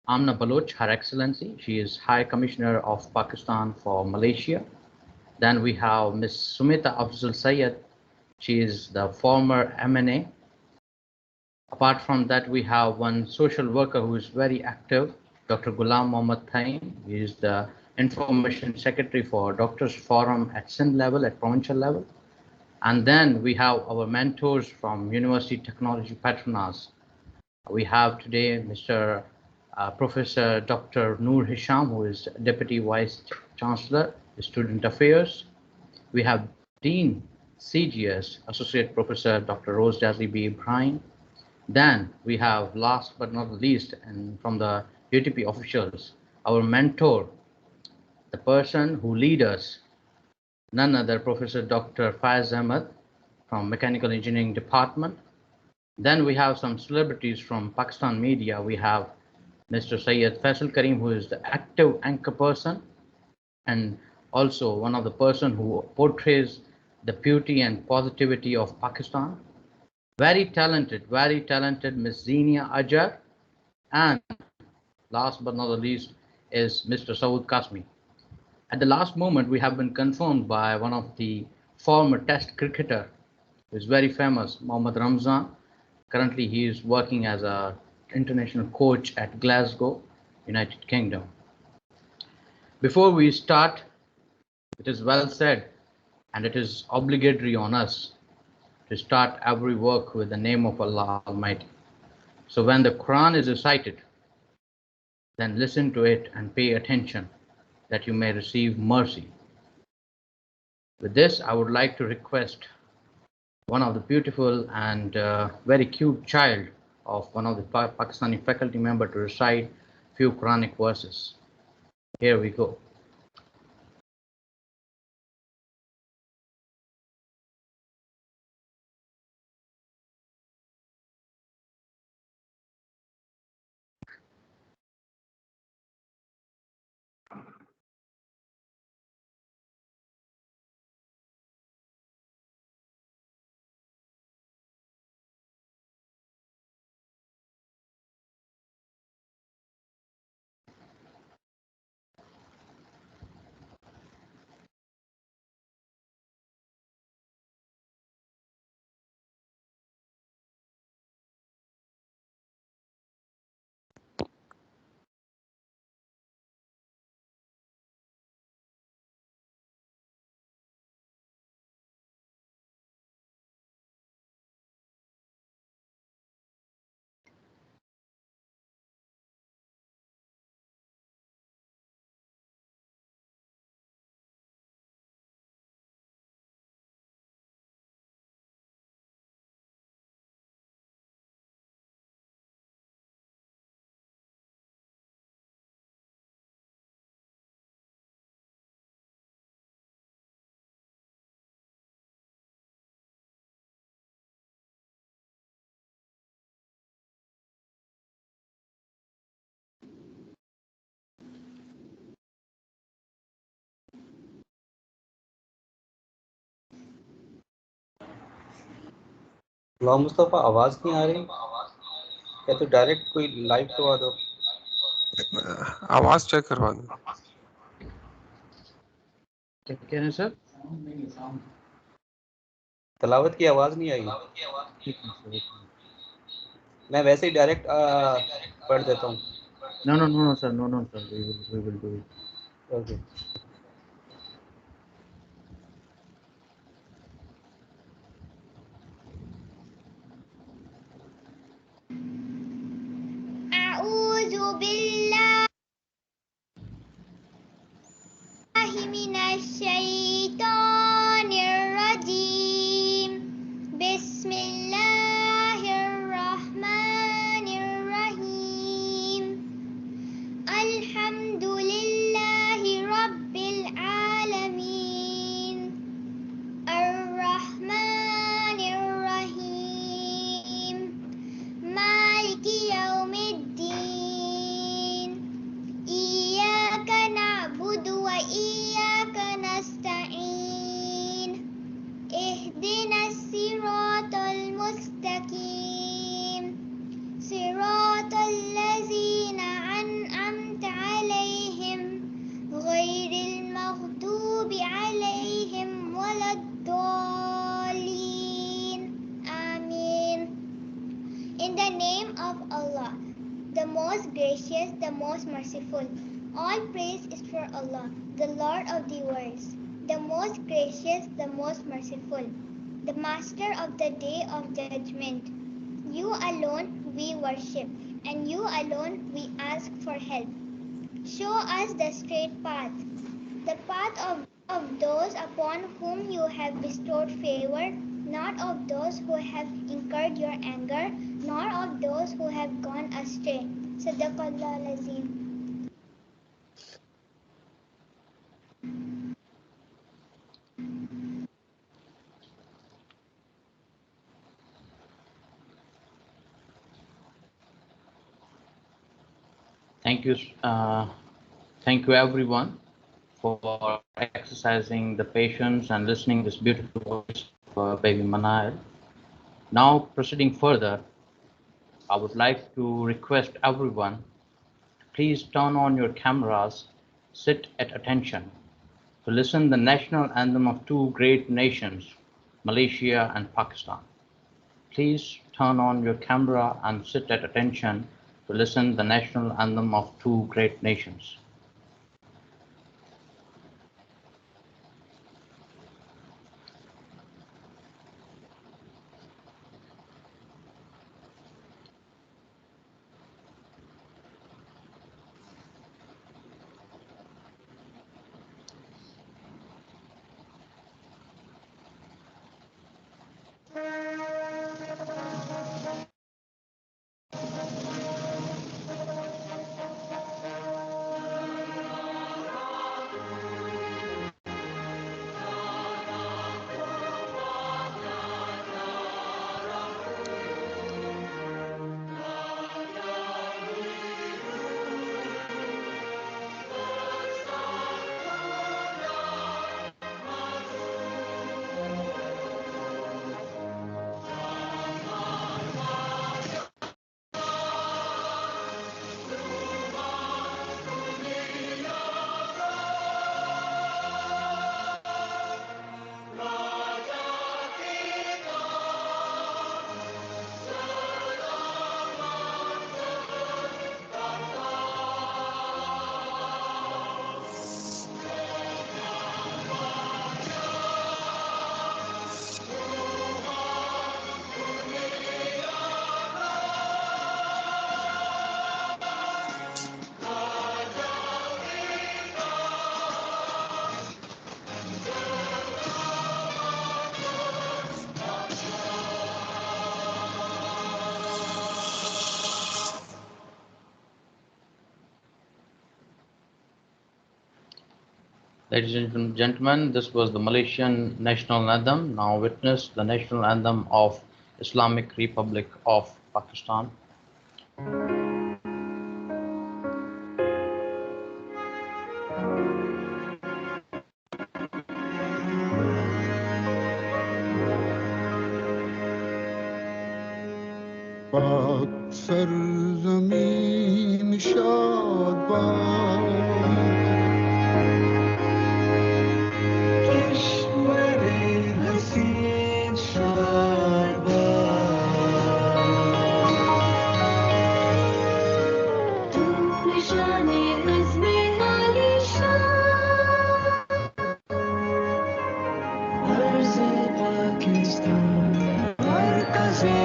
Amna Baluch, Her Excellency. She is High Commissioner of Pakistan for Malaysia. Then we have Ms. Sumeta Afzal Syed. She is the former MNA. Apart from that, we have one social worker who is very active, Dr. Ghulam Mohammad Thaheem. He is the Information Secretary for Doctors Forum at Sindh level, at provincial level. And then we have our mentors from University Technology Patronage. We have today Mr. Professor Dr. Hisham, who is Deputy Vice Chancellor, Student Affairs. We have Dean CGS, Associate Professor Dr. Rose Jazzy B. Ibrahim. Then we have, last but not least, and from the UTP officials, our mentor, the person who leads us, none other Professor Dr. Faiz Ahmad from Mechanical Engineering Department. Then we have some celebrities from Pakistan media. We have Mr. Syed Faisal Karim, who is the active anchor person and also one of the person who portrays the beauty and positivity of Pakistan. Very talented Miss Zeenia Ajaar, and last but not the least is Mr. Saud Qasmi. At the last moment, we have been confirmed by one of the former Test cricketer, who is very famous, Mohammad Ramzan. Currently, he is working as an international coach at Glasgow, United Kingdom. Before we start, it is well said, and it is obligatory on us to start every work with the name of Allah Almighty. So when the Quran is recited, then listen to it and pay attention that you may receive mercy. With this, I would like to request one of the beautiful and very cute child of one of the Pakistani faculty member to recite few Quranic verses. Here we go. गुलाम मुस्तफ़ा आवाज़ नहीं आ रही क्या तो direct कोई live करवा दो आवाज़ check करवा दो क्या है सर तलावत की आवाज़ नहीं आई मैं वैसे ही डायरेक्ट पढ़ देता हूँ No sir, no sir, we will do it. Okay. أعوذ بالله من الشيطان الرجيم بسم الله الرحمن الرحيم الحمد لله رب العالمين الرحمن الرحيم مالك يوم الدين In the name of Allah, the most gracious, the most merciful. All praise is for Allah, the Lord of the worlds, the most gracious, the most merciful, the master of the day of judgment. You alone we worship, and you alone we ask for help. Show us the straight path, the path of those upon whom you have bestowed favor, not of those who have incurred your anger, nor of those who have gone astray. Sadaqallah Azim. Thank you. Thank you everyone for exercising the patience and listening this beautiful voice of baby Manail. Now proceeding further, I would like to request everyone to please turn on your cameras, sit at attention to listen the national anthem of two great nations, Malaysia and Pakistan. Please turn on your camera and sit at attention to listen the national anthem of two great nations. Ladies and gentlemen, this was the Malaysian national anthem. Now witness the national anthem of Islamic Republic of Pakistan. पाक सरज़मीन शादबाद कश्मीर हसीन शादबाद तू निशाने क़स्मे आलिशान अर्ज़ Pakistan मरकज़े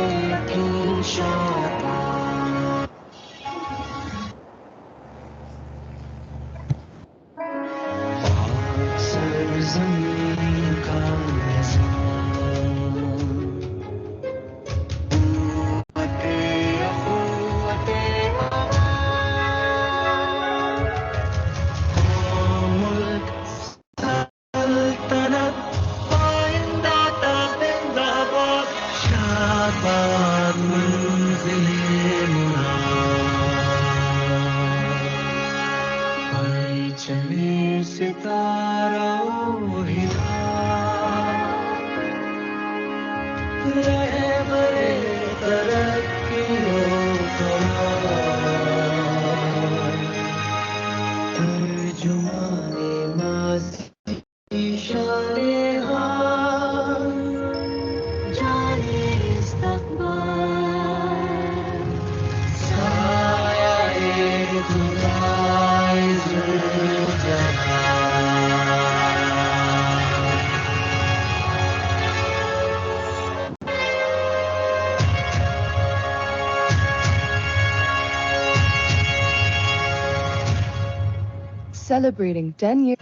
Celebrating 10 years.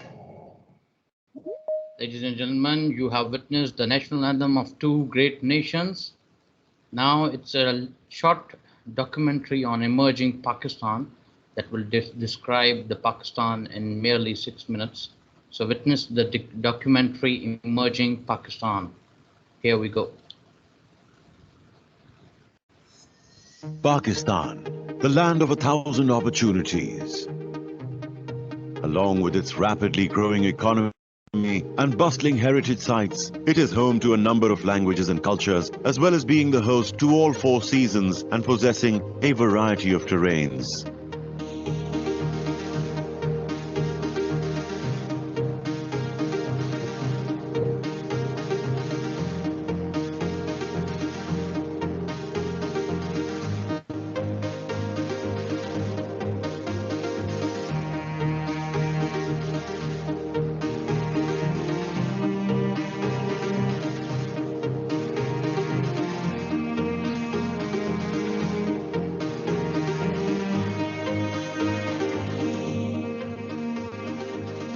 Ladies and gentlemen, you have witnessed the national anthem of two great nations. Now it's a short documentary on emerging Pakistan that will describe the Pakistan in merely 6 minutes. So witness the documentary Emerging Pakistan. Here we go. Pakistan, the land of 1,000 opportunities. Along with its rapidly growing economy and bustling heritage sites, it is home to a number of languages and cultures, as well as being the host to all 4 seasons and possessing a variety of terrains.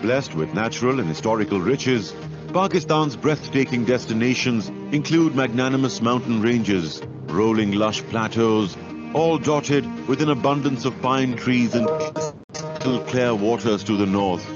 Blessed with natural and historical riches, Pakistan's breathtaking destinations include magnanimous mountain ranges, rolling lush plateaus, all dotted with an abundance of pine trees and crystal clear waters to the north.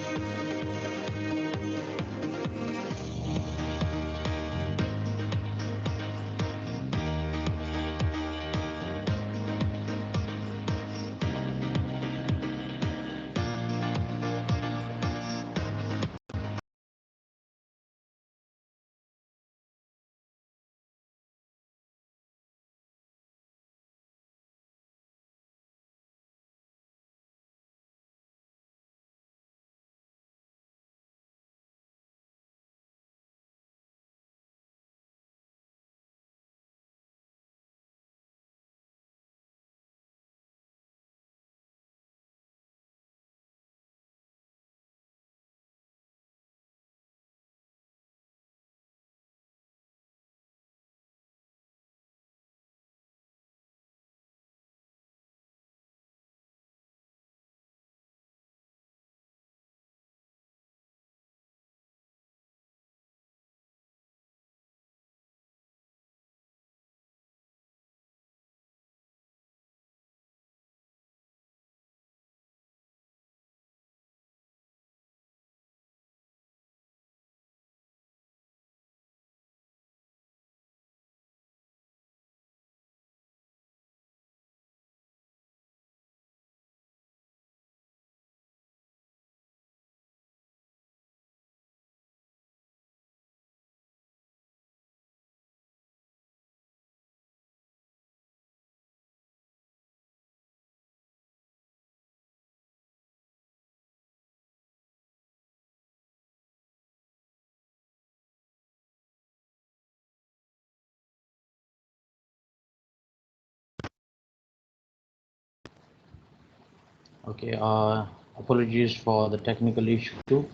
Okay, apologies for the technical issue.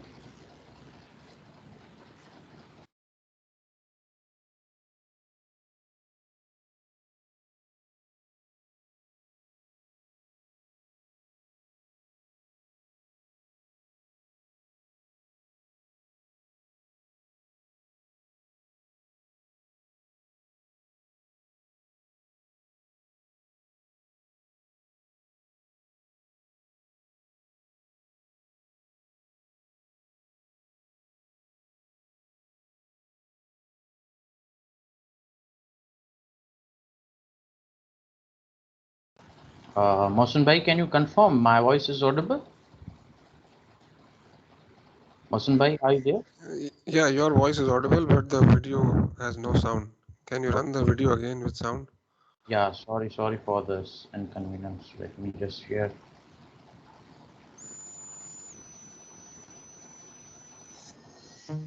Mohsen Bhai, can you confirm my voice is audible? Mohsen Bhai, are you there? Yeah, your voice is audible, but the video has no sound. Can you run the video again with sound? Yeah, sorry for this inconvenience. Let me just share.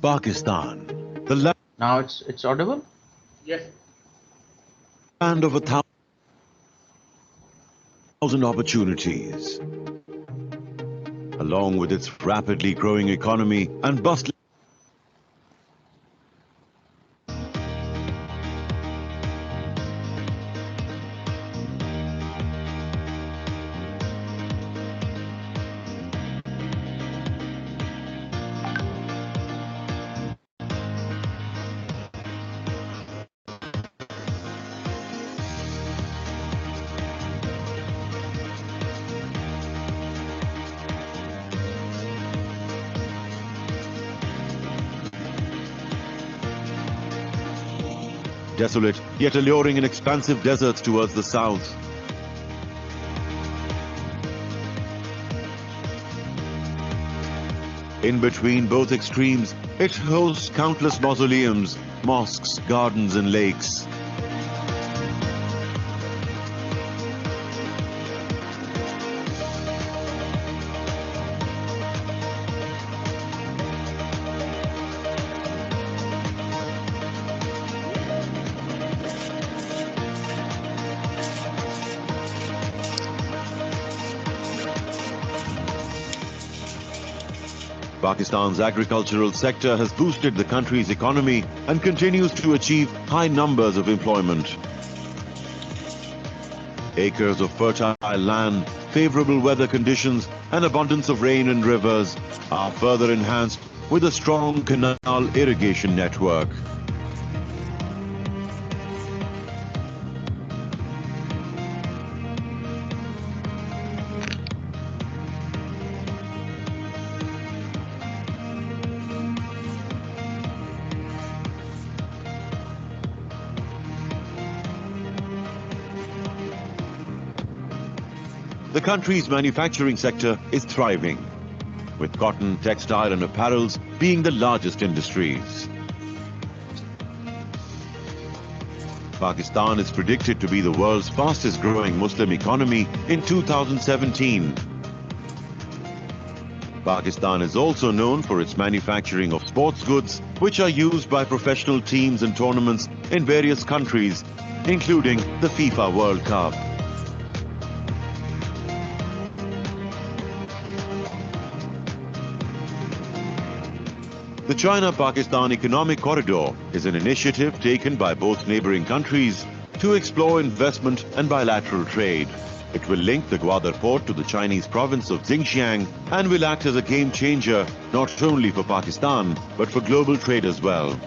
Pakistan, the Now it's audible? land of 1,000 opportunities. along with its rapidly growing economy and bustling. Desolate, yet alluring and expansive deserts towards the south. In between both extremes, it hosts countless mausoleums, mosques, gardens and lakes. Pakistan's agricultural sector has boosted the country's economy and continues to achieve high numbers of employment. Acres of fertile land, favorable weather conditions and abundance of rain and rivers are further enhanced with a strong canal irrigation network. The country's manufacturing sector is thriving, with cotton, textile and apparels being the largest industries. Pakistan is predicted to be the world's fastest growing Muslim economy in 2017. Pakistan is also known for its manufacturing of sports goods, which are used by professional teams and tournaments in various countries, including the FIFA World Cup. The China-Pakistan Economic Corridor is an initiative taken by both neighboring countries to explore investment and bilateral trade. It will link the Gwadar port to the Chinese province of Xinjiang and will act as a game changer not only for Pakistan but for global trade as well.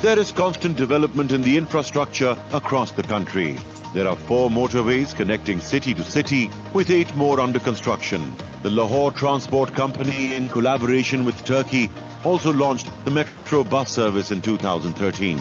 There is constant development in the infrastructure across the country. There are 4 motorways connecting city to city, with 8 more under construction. The Lahore Transport Company, in collaboration with Turkey, also launched the metro bus service in 2013.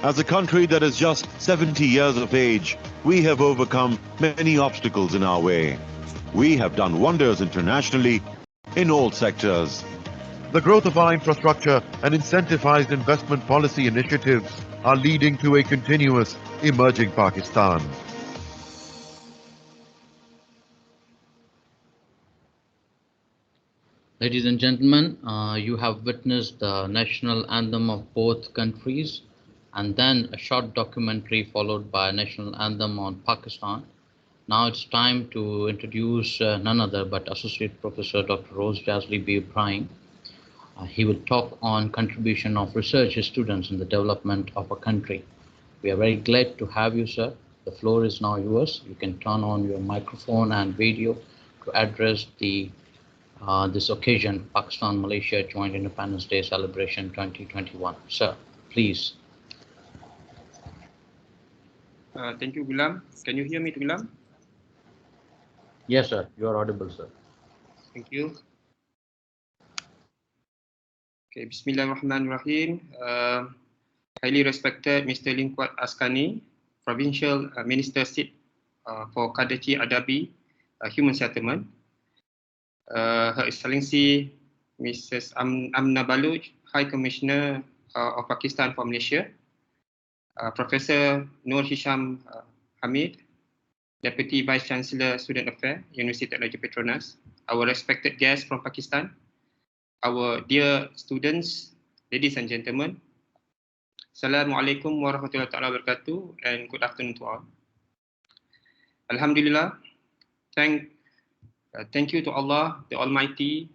As a country that is just 70 years of age, we have overcome many obstacles in our way. We have done wonders internationally in all sectors. The growth of our infrastructure and incentivized investment policy initiatives are leading to a continuous emerging Pakistan. Ladies and gentlemen, you have witnessed the national anthem of both countries, and then a short documentary followed by a national anthem on Pakistan. Now it's time to introduce none other but Associate Professor Dr. Rose Jazli B. Ibrahim. He will talk on contribution of research students in the development of a country. We are very glad to have you, sir. The floor is now yours. You can turn on your microphone and video to address this occasion, Pakistan-Malaysia Joint Independence Day Celebration 2021. Sir, please. Thank you, Ghulam. Can you hear me, Ghulam? Yes, sir. You are audible, sir. Thank you. Okay, Bismillahirrahmanirrahim. Highly respected Mr. Liaquat Askani, Provincial Minister Seat for Kachi Adabi, Human Settlement. Her Excellency Mrs. Amna Baluch, High Commissioner of Pakistan for Malaysia, Professor Nur Hisham Hamid, Deputy Vice Chancellor Student Affairs, University Technology Petronas, our respected guests from Pakistan, our dear students, ladies and gentlemen, Assalamualaikum warahmatullahi wabarakatuh, and good afternoon to all. Alhamdulillah, thank you to Allah, the Almighty,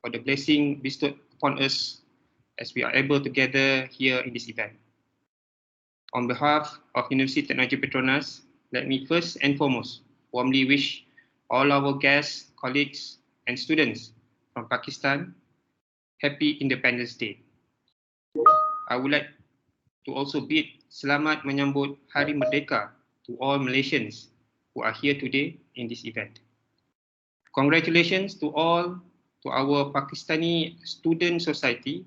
for the blessing bestowed upon us as we are able to gather here in this event. On behalf of University Technology Petronas, let me first and foremost warmly wish all our guests, colleagues, and students from Pakistan Happy Independence Day. I would like to also bid Selamat Menyambut Hari Merdeka to all Malaysians who are here today in this event. Congratulations to our Pakistani Student Society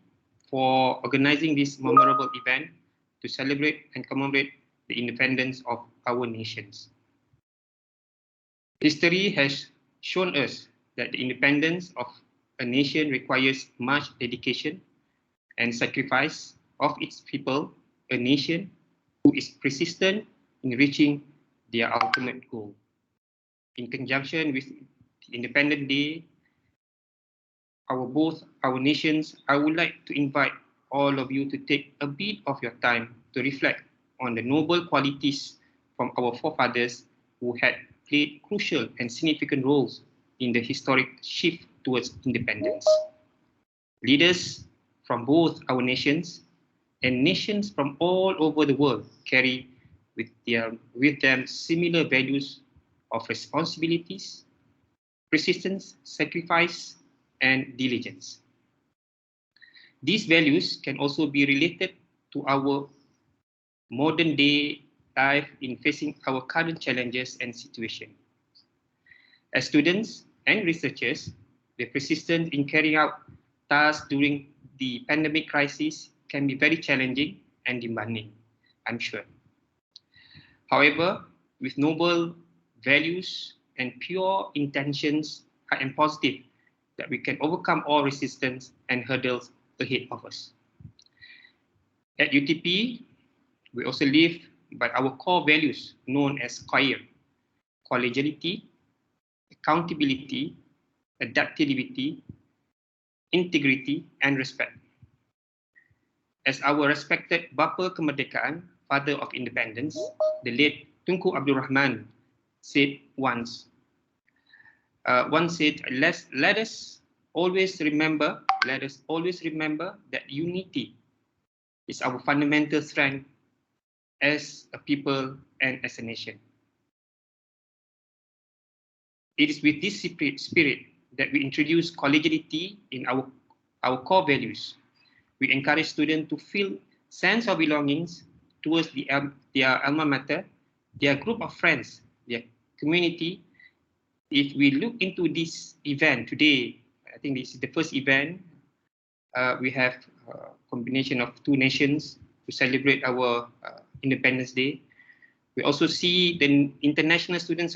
for organizing this memorable event to celebrate and commemorate the independence of our nations. History has shown us that the independence of a nation requires much dedication and sacrifice of its people, a nation who is persistent in reaching their ultimate goal. In conjunction with the Independence Day, both our nations, I would like to invite all of you to take a bit of your time to reflect on the noble qualities from our forefathers who had played crucial and significant roles in the historic shift towards independence. Leaders from both our nations and nations from all over the world carry with them similar values of responsibilities, persistence, sacrifice, and diligence. These values can also be related to our modern day life in facing our current challenges and situation. As students and researchers, the persistence in carrying out tasks during the pandemic crisis can be very challenging and demanding, I'm sure. However, with noble values and pure intentions, I am positive that we can overcome all resistance and hurdles ahead of us. At UTP, we also live by our core values known as COIR: collegiality, accountability, adaptability, integrity, and respect. As our respected Bapa Kemerdekaan, father of independence, the late Tunku Abdul Rahman said once, let us always remember that unity is our fundamental strength as a people and as a nation. It is with this spirit that we introduce collegiality in our core values. We encourage students to feel sense of belongings towards their alma mater, their group of friends, their community. If we look into this event today, I think this is the first event. We have a combination of two nations to celebrate our Independence Day. We also see the International Students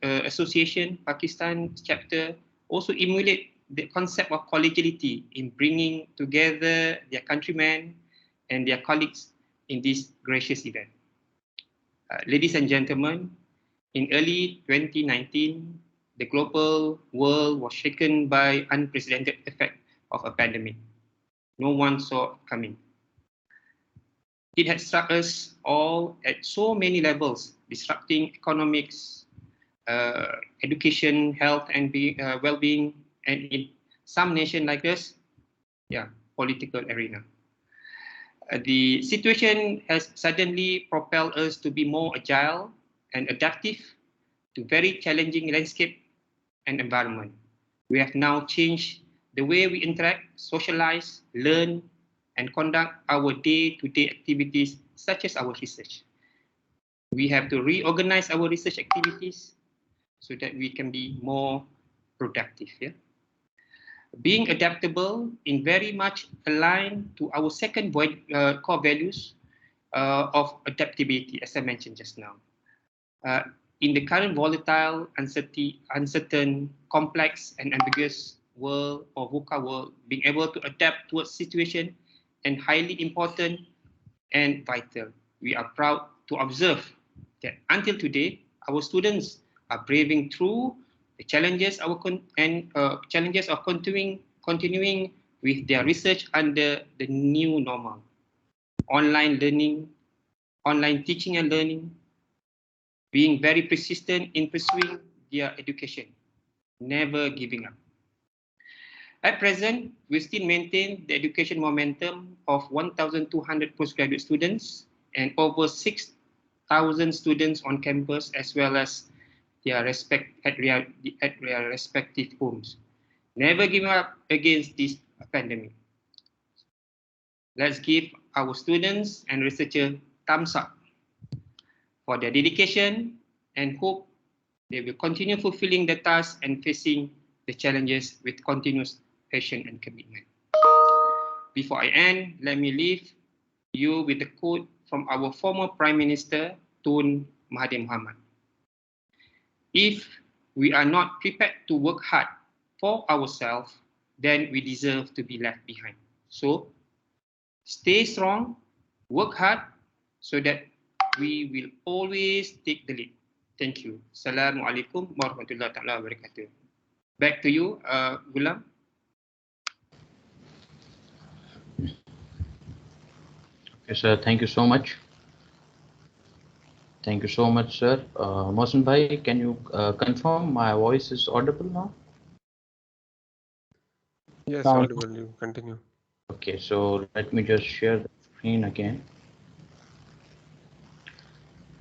Association Pakistan Chapter also emulate the concept of collegiality in bringing together their countrymen and their colleagues in this gracious event. Ladies and gentlemen, in early 2019, the global world was shaken by unprecedented effect of a pandemic. No one saw it coming. It had struck us all at so many levels, disrupting economics, education, health, and well-being, and in some nation like us, political arena. The situation has suddenly propelled us to be more agile and adaptive to very challenging landscape and environment. We have now changed the way we interact, socialize, learn, and conduct our day-to-day activities, such as our research. We have to reorganize our research activities so that we can be more productive. Being adaptable in very much aligned to our second core values of adaptability, as I mentioned just now. In the current volatile, uncertain, complex, and ambiguous world or VUCA world, being able to adapt towards situation and highly important and vital. We are proud to observe that until today, our students are braving through the challenges of continuing with their research under the new normal. Online learning, online teaching and learning, being very persistent in pursuing their education, never giving up. At present, we still maintain the education momentum of 1,200 postgraduate students and over 6,000 students on campus, as well as their respective homes. Never give up against this pandemic. Let's give our students and researchers thumbs up for their dedication and hope they will continue fulfilling the task and facing the challenges with continuous passion and commitment. Before I end, let me leave you with a quote from our former Prime Minister, Tun Mahathir Mohammad. If we are not prepared to work hard for ourselves, then we deserve to be left behind. So, stay strong, work hard, so that we will always take the lead. Thank you. Assalamualaikum warahmatullahi wabarakatuh. Back to you, Ghulam. Okay, sir. Thank you so much. Thank you so much, sir. Mohsen Bhai, can you confirm my voice is audible now? Yes, audible. You continue. Okay, so let me just share the screen again.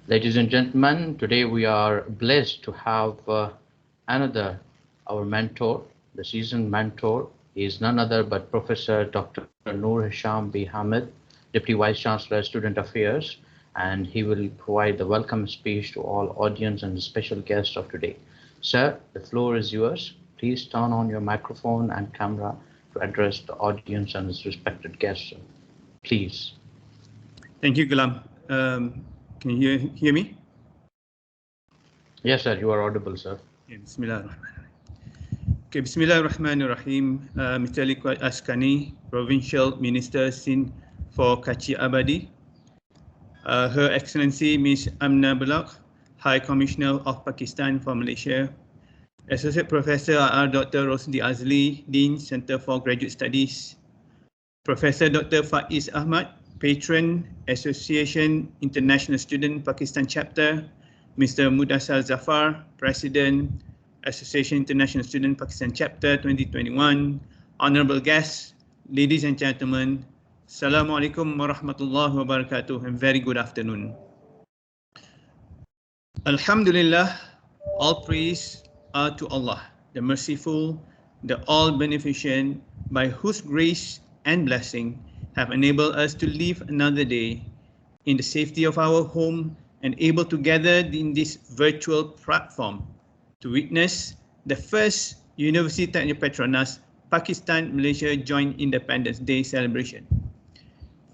Ladies and gentlemen, today we are blessed to have our mentor, the seasoned mentor. He is none other but Professor Dr. Noor Hisham B. Hamid, Deputy Vice Chancellor, Student Affairs, and he will provide the welcome speech to all audience and the special guests of today. Sir, the floor is yours. Please turn on your microphone and camera to address the audience and its respected guests. Please. Thank you, Ghulam. Can you hear me? Yes, sir, you are audible, sir. Okay, Bismillahirrahmanirrahim. Mr. Liaquat Askani, Provincial Minister Sindh for Kachi Abadi. Her Excellency Ms. Amna Baluch, High Commissioner of Pakistan for Malaysia. Associate Professor R. Dr. Rosdi Azli, Dean, Center for Graduate Studies. Professor Dr. Faiz Ahmad, Patron, Association International Student Pakistan Chapter. Mr. Mudassar Zafar, President, Association International Student Pakistan Chapter 2021. Honorable guests, ladies and gentlemen, Assalamualaikum warahmatullahi wabarakatuh, and very good afternoon. Alhamdulillah, all praise are to Allah, the merciful, the all-beneficent, by whose grace and blessing have enabled us to live another day in the safety of our home and able to gather in this virtual platform to witness the first Universitat Petronas Pakistan-Malaysia Joint Independence Day celebration.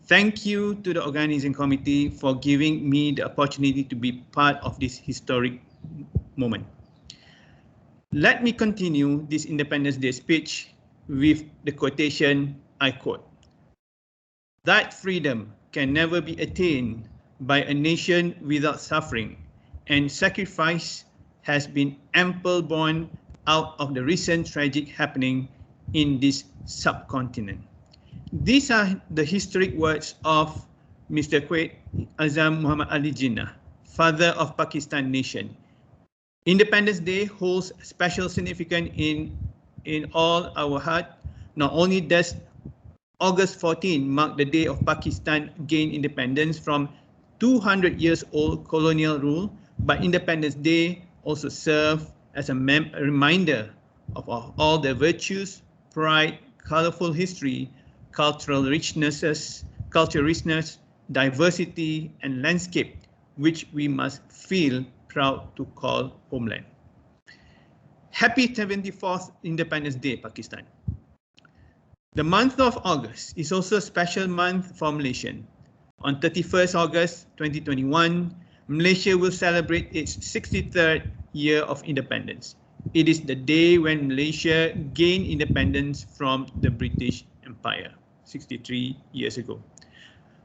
Thank you to the organizing committee for giving me the opportunity to be part of this historic moment. Let me continue this Independence Day speech with the quotation I quote. That freedom can never be attained by a nation without suffering, and sacrifice has been ample borne out of the recent tragic happening in this subcontinent. These are the historic words of Mr. Quaid Azam Muhammad Ali Jinnah, father of Pakistan nation. Independence Day holds special significance in all our heart. Not only does August 14 mark the day of Pakistan gain independence from 200 years old colonial rule, but Independence Day also serves as a reminder of all the virtues, pride, colorful history, cultural richness, diversity, and landscape, which we must feel proud to call homeland. Happy 74th Independence Day, Pakistan. The month of August is also a special month for Malaysia. On 31st August 2021, Malaysia will celebrate its 63rd year of independence. It is the day when Malaysia gained independence from the British Empire. 63 years ago.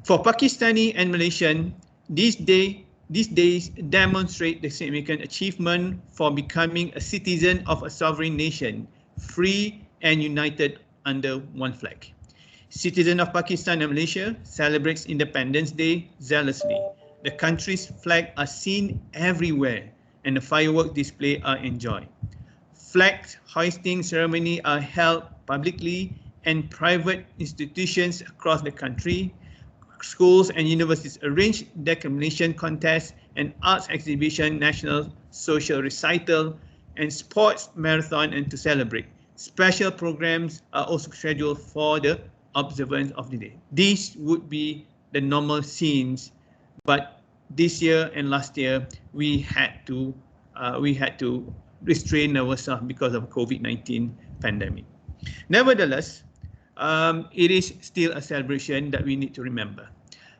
For Pakistani and Malaysian, these days demonstrate the significant achievement for becoming a citizen of a sovereign nation, free and united under one flag. Citizens of Pakistan and Malaysia celebrates Independence Day zealously. The country's flag are seen everywhere and the fireworks display are enjoyed. Flag hoisting ceremony are held publicly and private institutions across the country. Schools and universities arrange declamation contests and arts exhibition, national social recital and sports marathon and to celebrate. Special programs are also scheduled for the observance of the day. These would be the normal scenes, but this year and last year we had to restrain ourselves because of COVID-19 pandemic. Nevertheless, it is still a celebration that we need to remember.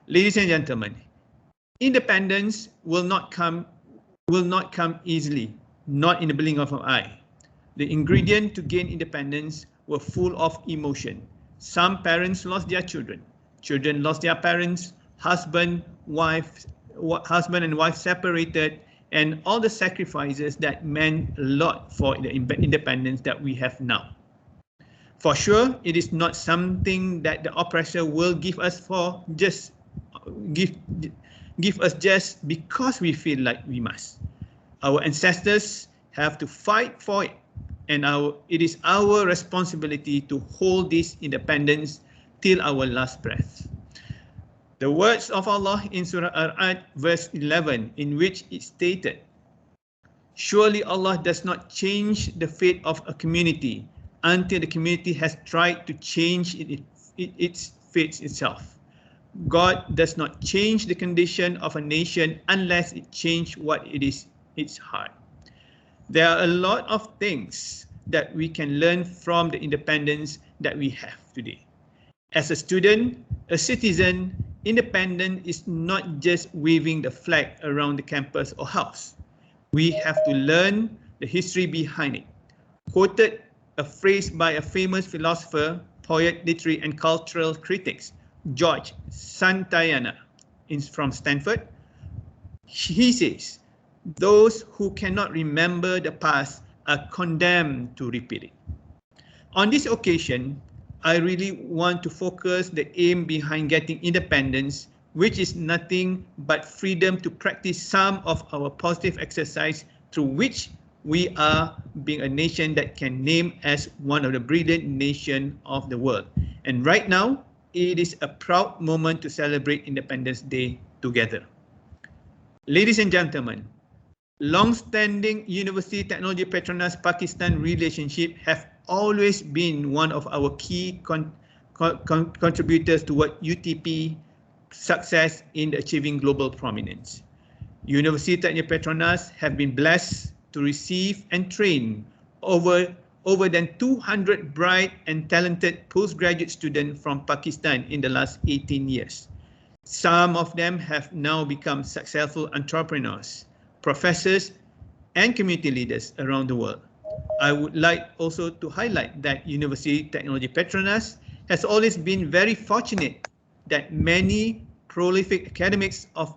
Ladies and gentlemen, independence will not come easily, not in the blink of an eye. The ingredient to gain independence were full of emotion. Some parents lost their children. Children lost their parents. Husband and wife separated, and all the sacrifices that meant a lot for the independence that we have now. For sure, it is not something that the oppressor will give us just because we feel like we must. Our ancestors have to fight for it, and it is our responsibility to hold this independence till our last breath. The words of Allah in Surah Ar-Ra'd verse 11, in which it stated, "Surely Allah does not change the fate of a community until the community has tried to change its fate itself. God does not change the condition of a nation unless it changes what it is its heart." There are a lot of things that we can learn from the independence that we have today. As a student, a citizen, independence is not just waving the flag around the campus or house. We have to learn the history behind it. Quoted a phrase by a famous philosopher, poet, literary and cultural critic, George Santayana from Stanford. He says, "Those who cannot remember the past are condemned to repeat it." On this occasion, I really want to focus the aim behind getting independence, which is nothing but freedom to practice some of our positive exercise through which we are being a nation that can name as one of the brilliant nations of the world. And right now, it is a proud moment to celebrate Independence Day together. Ladies and gentlemen, long-standing University Technology Petronas Pakistan relationship have always been one of our key contributors toward UTP success in achieving global prominence. University Technology Petronas have been blessed to receive and train over than 200 bright and talented postgraduate students from Pakistan in the last 18 years. Some of them have now become successful entrepreneurs, professors, and community leaders around the world. I would like also to highlight that University Technology Petronas has always been very fortunate that many prolific academics of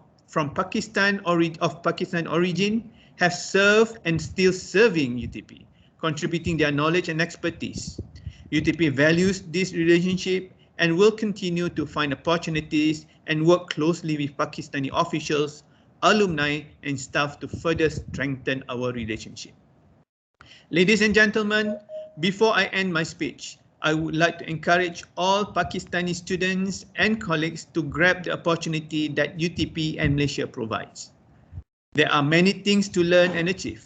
Pakistan origin have served and still serving UTP, contributing their knowledge and expertise. UTP values this relationship and will continue to find opportunities and work closely with Pakistani officials, alumni, and staff to further strengthen our relationship. Ladies and gentlemen, before I end my speech, I would like to encourage all Pakistani students and colleagues to grab the opportunity that UTP and Malaysia provides. There are many things to learn and achieve.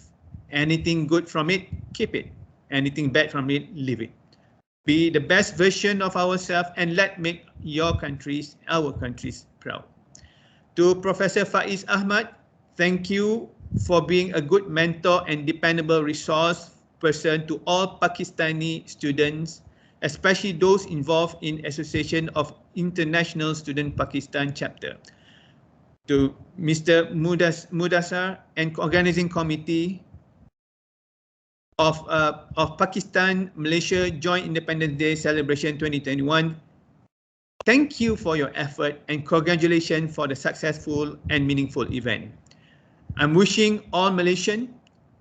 Anything good from it, keep it. Anything bad from it, leave it. Be the best version of ourselves and let's make our countries proud. To Professor Faiz Ahmad, thank you for being a good mentor and dependable resource person to all Pakistani students, especially those involved in Association of International Student Pakistan Chapter. To Mr. Mudassar and Organizing Committee of Pakistan-Malaysia Joint Independence Day Celebration 2021, Thank you for your effort and congratulations for the successful and meaningful event. I'm wishing all Malaysian,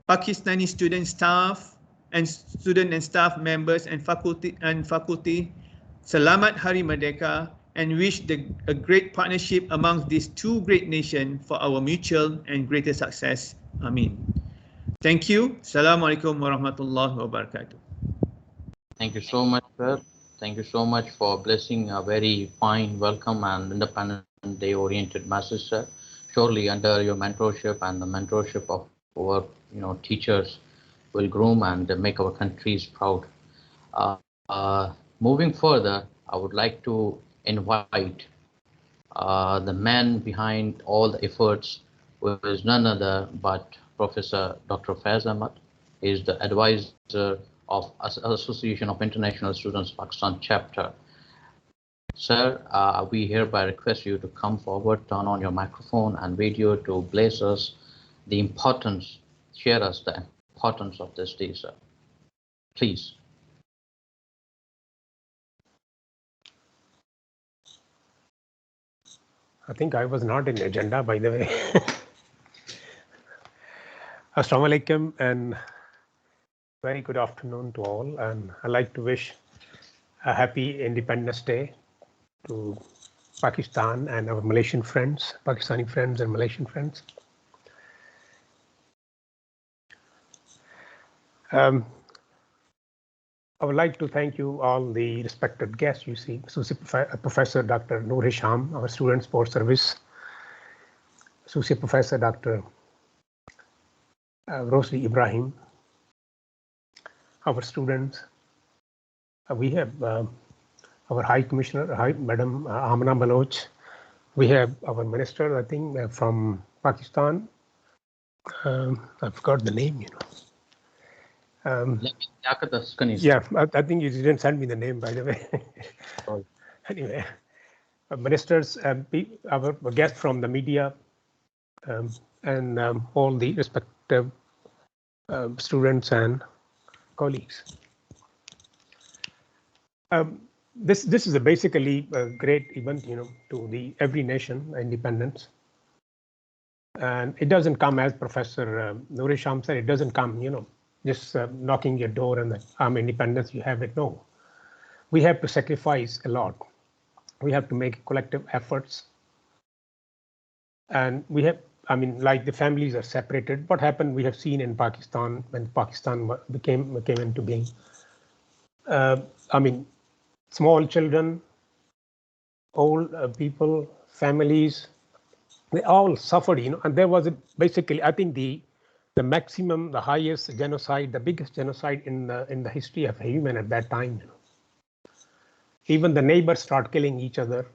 Pakistani student staff and staff members and faculty Selamat Hari Merdeka and wish a great partnership amongst these two great nations for our mutual and greater success. Amin. Thank you. Assalamualaikum warahmatullahi wabarakatuh. Thank you so much, sir. Thank you so much for blessing a very fine, welcome and Independent Day oriented message, sir. Surely under your mentorship and the mentorship of our teachers will groom and make our countries proud. Moving further, I would like to invite the man behind all the efforts, who is none other but Professor Dr. Faiz Ahmad. He is the advisor of Association of International Students Pakistan Chapter. Sir, we hereby request you to come forward, turn on your microphone and video to bless us the importance, share us the importance of this day, sir. Please. I think I was not in the agenda, by the way. Assalamu alaikum and very good afternoon to all. And I'd like to wish a happy Independence Day to Pakistan and our Malaysian friends, Pakistani friends and Malaysian friends. I would like to thank you all the respected guests you see, Professor Dr. Noor Hisham, our Student Sports Service, Associate Professor Dr. Rosli Ibrahim, our students. We have our High Commissioner, Madam Amna Baluch. We have our Minister, I think, from Pakistan. I forgot the name, Liaquat Askani. Yeah, I think you didn't send me the name, by the way. Sorry. Anyway, ministers, our guests from the media, and all the respective students and colleagues. This is basically a great event, to every nation independence. And it doesn't come, as Professor Noor Hisham said, it doesn't come, just knocking your door and I'm independence, you have it. No, we have to sacrifice a lot. We have to make collective efforts. And we have, like the families are separated. What happened, we have seen in Pakistan when Pakistan came into being. Small children, old people, families, they all suffered, and there was basically, I think the maximum, the highest genocide, the biggest genocide in the history of human at that time. Even the neighbors start killing each other.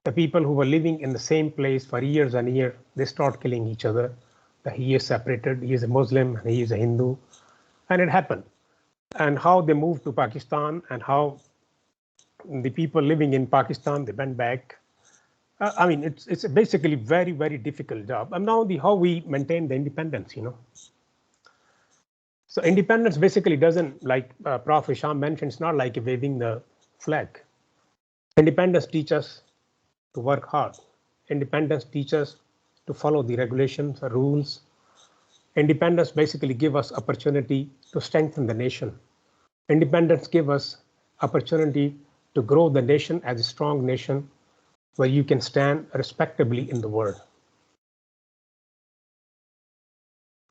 The people who were living in the same place for years and years, they start killing each other. He is separated, he is a Muslim, and he is a Hindu, and it happened. And how they moved to Pakistan and how the people living in Pakistan, they went back. It's basically very, very difficult job. And now how we maintain the independence, So independence basically doesn't, like Prof. Hisham mentioned, it's not like waving the flag. Independence teaches us to work hard. Independence teaches us to follow the regulations, the rules. Independence basically gives us opportunity to strengthen the nation. Independence gives us opportunity to grow the nation as a strong nation where you can stand respectably in the world.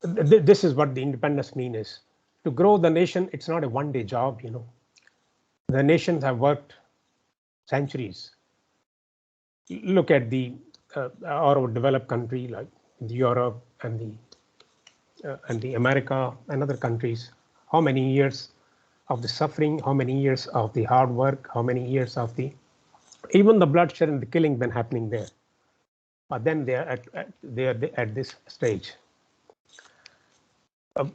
This is what the independence mean is. To grow the nation, it's not a one-day job, The nations have worked centuries. Look at our developed country like Europe and the America and other countries. How many years of the suffering, how many years of the hard work, how many years of even the bloodshed and the killing been happening there. But then they are at this stage.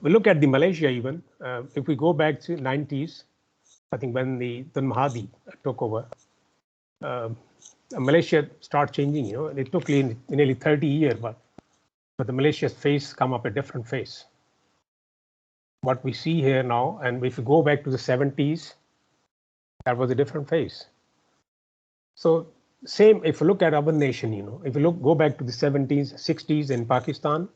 We look at the Malaysia even. If we go back to 90s, I think when the Mahathir took over, Malaysia started changing. It took nearly 30 years, but the Malaysia's face come up a different face. What we see here now, and if you go back to the 70s, that was a different face. So same, if you look at our nation, if you go back to the 70s, 60s in Pakistan,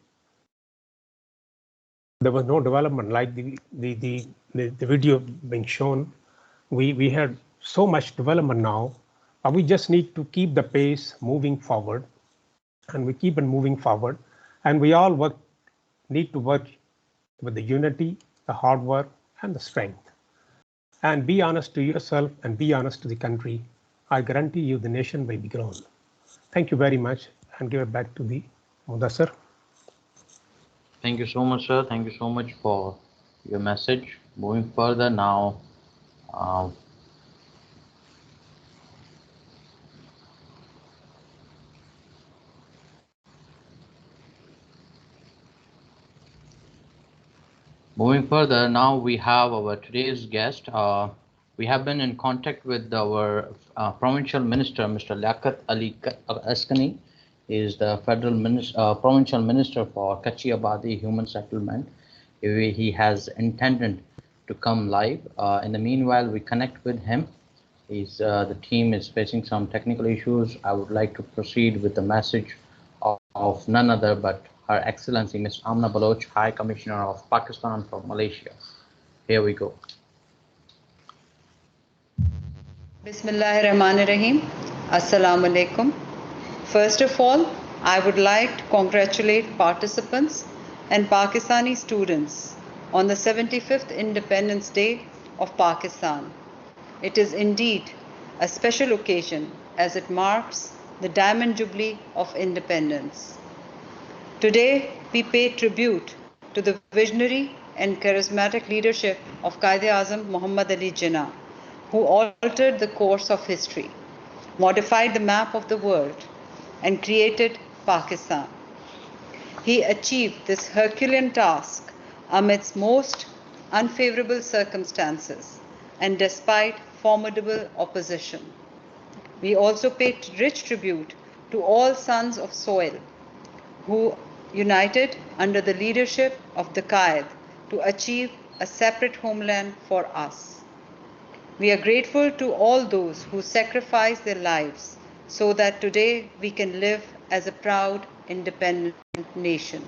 there was no development like the video being shown. We had so much development now, but we just need to keep the pace moving forward, and we keep on moving forward, and we all need to work with the unity, the hard work, and the strength. And be honest to yourself and be honest to the country. I guarantee you the nation will be grown. Thank you very much, and give it back to the Mudassir. Thank you so much, sir. Thank you so much for your message. Moving further now, uh, we have our today's guest. We have been in contact with our provincial minister, Mr. Liaquat Ali Askani. He is the provincial minister for Kachi Abadi human settlement. He has intended to come live. In the meanwhile, we connect with him. The team is facing some technical issues. I would like to proceed with the message of none other but Her Excellency Ms. Amna Baluch, High Commissioner of Pakistan for Malaysia. Here we go. Bismillahirrahmanirrahim. Assalamu alaikum. First of all, I would like to congratulate participants and Pakistani students on the 75th Independence Day of Pakistan. It is indeed a special occasion as it marks the Diamond Jubilee of Independence. Today, we pay tribute to the visionary and charismatic leadership of Quaid-e-Azam Mohammad Ali Jinnah, who altered the course of history, modified the map of the world, and created Pakistan. He achieved this Herculean task amidst most unfavorable circumstances and despite formidable opposition. We also pay rich tribute to all sons of soil who united under the leadership of the Qaid to achieve a separate homeland for us. We are grateful to all those who sacrificed their lives so that today we can live as a proud, independent nation.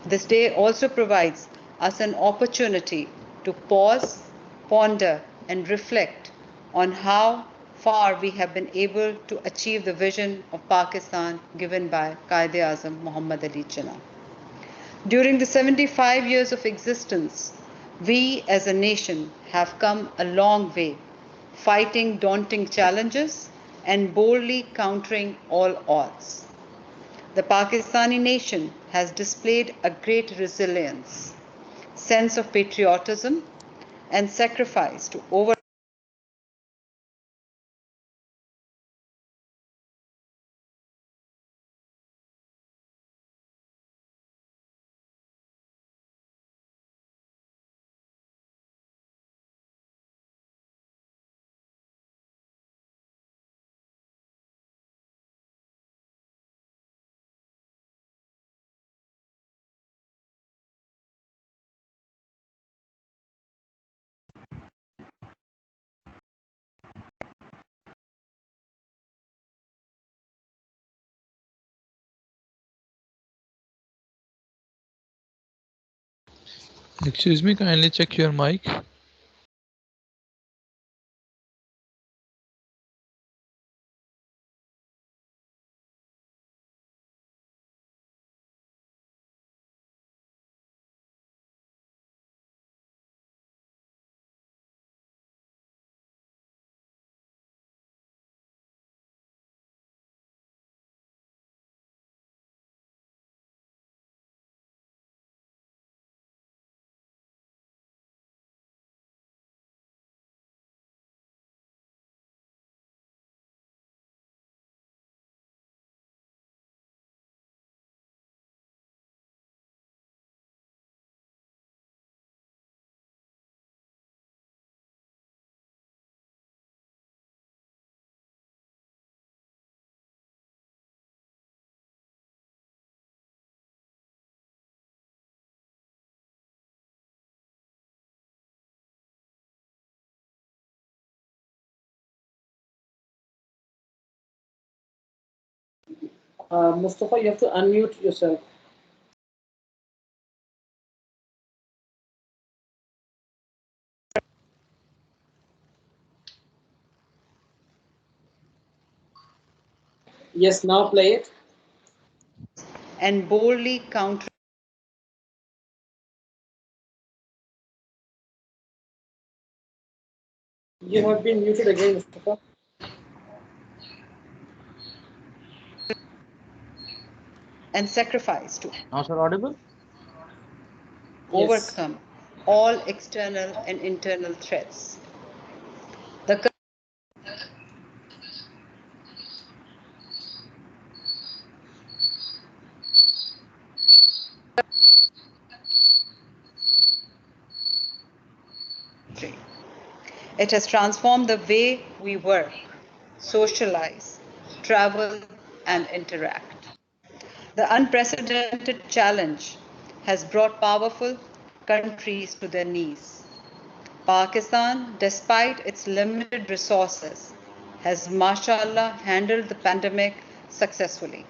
This day also provides us an opportunity to pause, ponder, and reflect on how far we have been able to achieve the vision of Pakistan given by Quaid-e-Azam Mohammad Ali Jinnah. During the 75 years of existence, we as a nation have come a long way, fighting daunting challenges and boldly countering all odds. The Pakistani nation has displayed a great resilience, sense of patriotism, and sacrifice to overcome Excuse me, kindly check your mic. Mustafa, you have to unmute yourself. Yes, now play it. And boldly counter. You have been muted again, Mustafa. And sacrifice to Now, sir, audible? overcome all external and internal threats. The country. It has transformed the way we work, socialize, travel, and interact. The unprecedented challenge has brought powerful countries to their knees. Pakistan, despite its limited resources, has mashallah handled the pandemic successfully.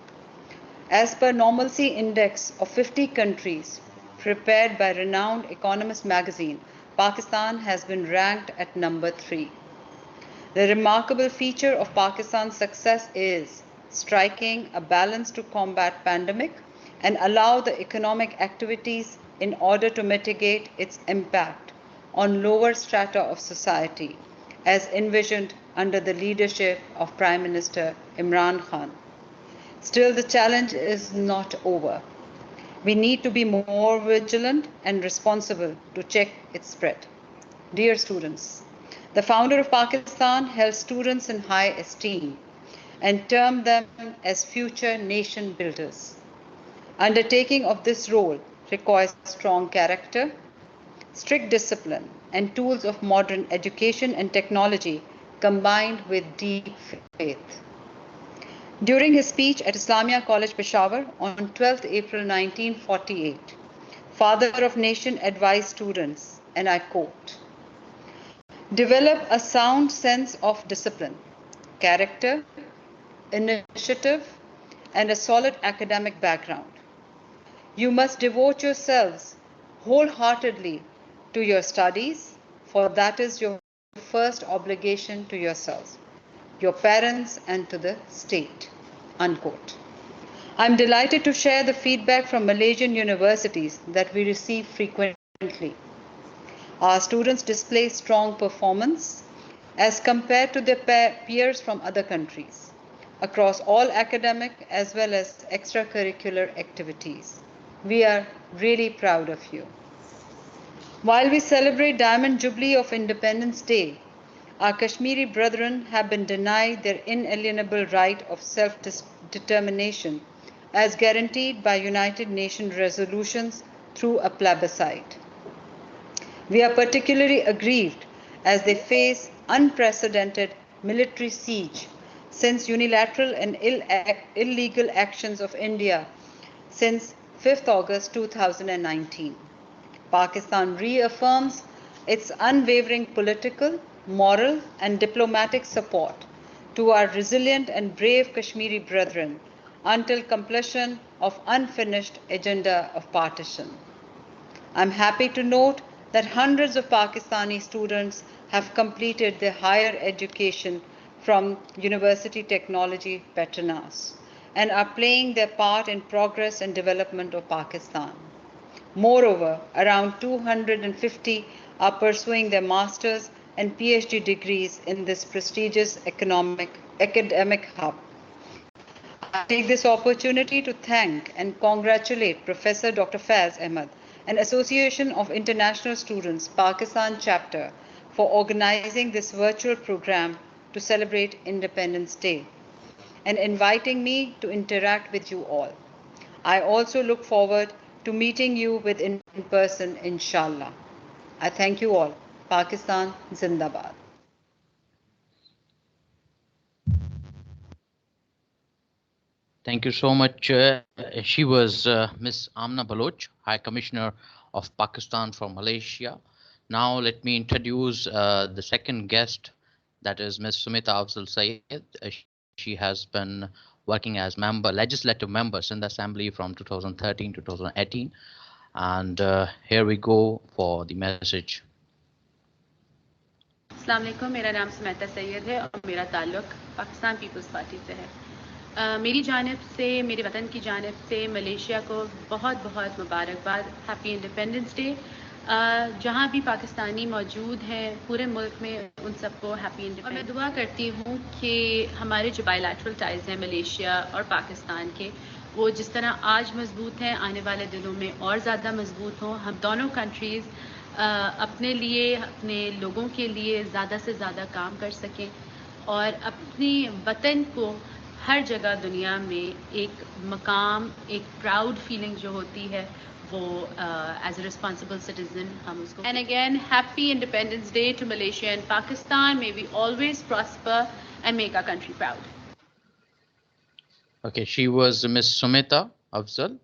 As per Normalcy Index of 50 countries prepared by renowned Economist magazine, Pakistan has been ranked at number 3. The remarkable feature of Pakistan's success is striking a balance to combat pandemic and allow the economic activities in order to mitigate its impact on lower strata of society as envisioned under the leadership of Prime Minister Imran Khan. Still, the challenge is not over. We need to be more vigilant and responsible to check its spread. Dear students, the founder of Pakistan held students in high esteem and termed them as future nation builders. Undertaking of this role requires strong character, strict discipline, and tools of modern education and technology combined with deep faith. During his speech at Islamia College, Peshawar on 12th April 1948, Father of Nation advised students, and I quote, develop a sound sense of discipline, character, initiative, and a solid academic background. You must devote yourselves wholeheartedly to your studies, for that is your first obligation to yourselves, your parents, and to the state. Unquote. I'm delighted to share the feedback from Malaysian universities that we receive frequently. Our students display strong performance as compared to their peers from other countries across all academic as well as extracurricular activities. We are really proud of you. While we celebrate Diamond Jubilee of Independence Day, our Kashmiri brethren have been denied their inalienable right of self-determination as guaranteed by United Nations resolutions through a plebiscite. We are particularly aggrieved as they face unprecedented military siege since unilateral and illegal actions of India since 5th August 2019. Pakistan reaffirms its unwavering political, moral, and diplomatic support to our resilient and brave Kashmiri brethren until completion of unfinished agenda of partition. I'm happy to note that hundreds of Pakistani students have completed their higher education from University Technology Petronas and are playing their part in progress and development of Pakistan. Moreover, around 250 are pursuing their master's and PhD degrees in this prestigious academic hub. I take this opportunity to thank and congratulate Professor Dr. Faiz Ahmad and Association of International Students Pakistan Chapter for organizing this virtual program to celebrate Independence Day and inviting me to interact with you all. I also look forward to meeting you in person, inshallah. I thank you all. Pakistan Zindabad. Thank you so much. She was Miss Amna Baluch, High Commissioner of Pakistan for Malaysia. Now let me introduce the second guest, that is Miss Sumeta Afzal Syed. she has been working as legislative member in the assembly from 2013 to 2018. And here we go for the message. अस्सलाम वालेकुम, मेरा नाम सुमेता सैयद है और मेरा ताल्लुक़ Pakistan Peoples party से है। मेरी जानिब से, मेरे वतन की जानिब से मलेशिया को बहुत बहुत मुबारकबाद, हैप्पी इंडिपेंडेंस डे। जहाँ भी पाकिस्तानी मौजूद हैं पूरे मुल्क में, उन सबको हैप्पी इंडिपेंडेंस। और मैं दुआ करती हूँ कि हमारे जो बायलैटरल टाइज़ हैं मलेशिया और पाकिस्तान के, वो जिस तरह आज मजबूत हैं, आने वाले दिनों में और ज़्यादा मजबूत हों। हम दोनों कंट्रीज़ अपने लिए, अपने लोगों के लिए ज़्यादा से ज़्यादा काम कर सकें और अपनी वतन को हर जगह दुनिया में एक मकाम, एक प्राउड फीलिंग जो होती है, वो एज अ रिस्पॉन्सिबल सिटीजन हम उसको। And again happy Independence Day to Malaysia and Pakistan. May we always prosper and make our country proud. Okay, she was Miss Sumeta Afzal,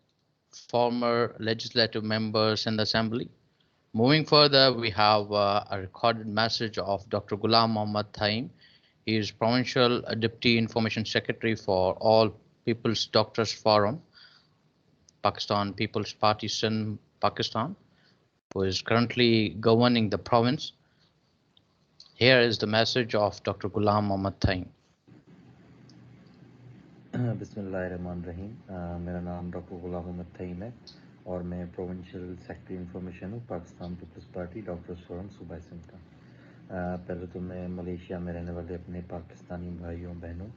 former legislative members in the assembly. Moving further, we have a recorded message of Dr. Ghulam Mohammad Thaheem. He is Provincial Deputy Information Secretary for All People's Doctors Forum, Pakistan People's Party Sindh, Pakistan, who is currently governing the province. Here is the message of Dr. Ghulam Mohammad Thaheem. बिस्मिल्लाहिर्रहमानिर्रहीम। मेरा नाम doctor गुलाम मोहम्मद तहीम है और मैं provincial secretary information हूँ Pakistan Peoples Party doctors forum सूबा सिंध का। पहले तो मैं मलेशिया में रहने वाले अपने पाकिस्तानी भाइयों बहनों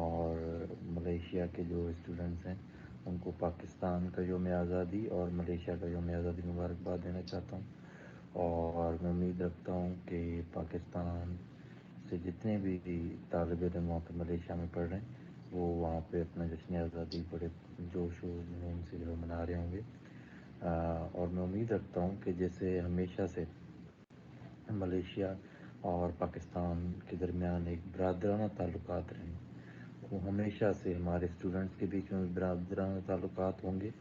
और मलेशिया के जो स्टूडेंट्स हैं उनको पाकिस्तान का यौम आज़ादी और मलेशिया का यौम आज़ादी मुबारकबाद देना चाहता हूँ। और मैं उम्मीद रखता हूँ कि पाकिस्तान से जितने भी तालिब इल्म वहाँ पर मलेशिया में पढ़ रहे हैं वो वहाँ पे अपना जश्न आज़ादी बड़े जोश व जुनून से जो मना रहे होंगे। और मैं उम्मीद रखता हूँ कि जैसे हमेशा से मलेशिया और पाकिस्तान के दरमियान एक बरादराना ताल्लुकात रहें, वो हमेशा से हमारे स्टूडेंट्स के बीच में बरादराना ताल्लुकात होंगे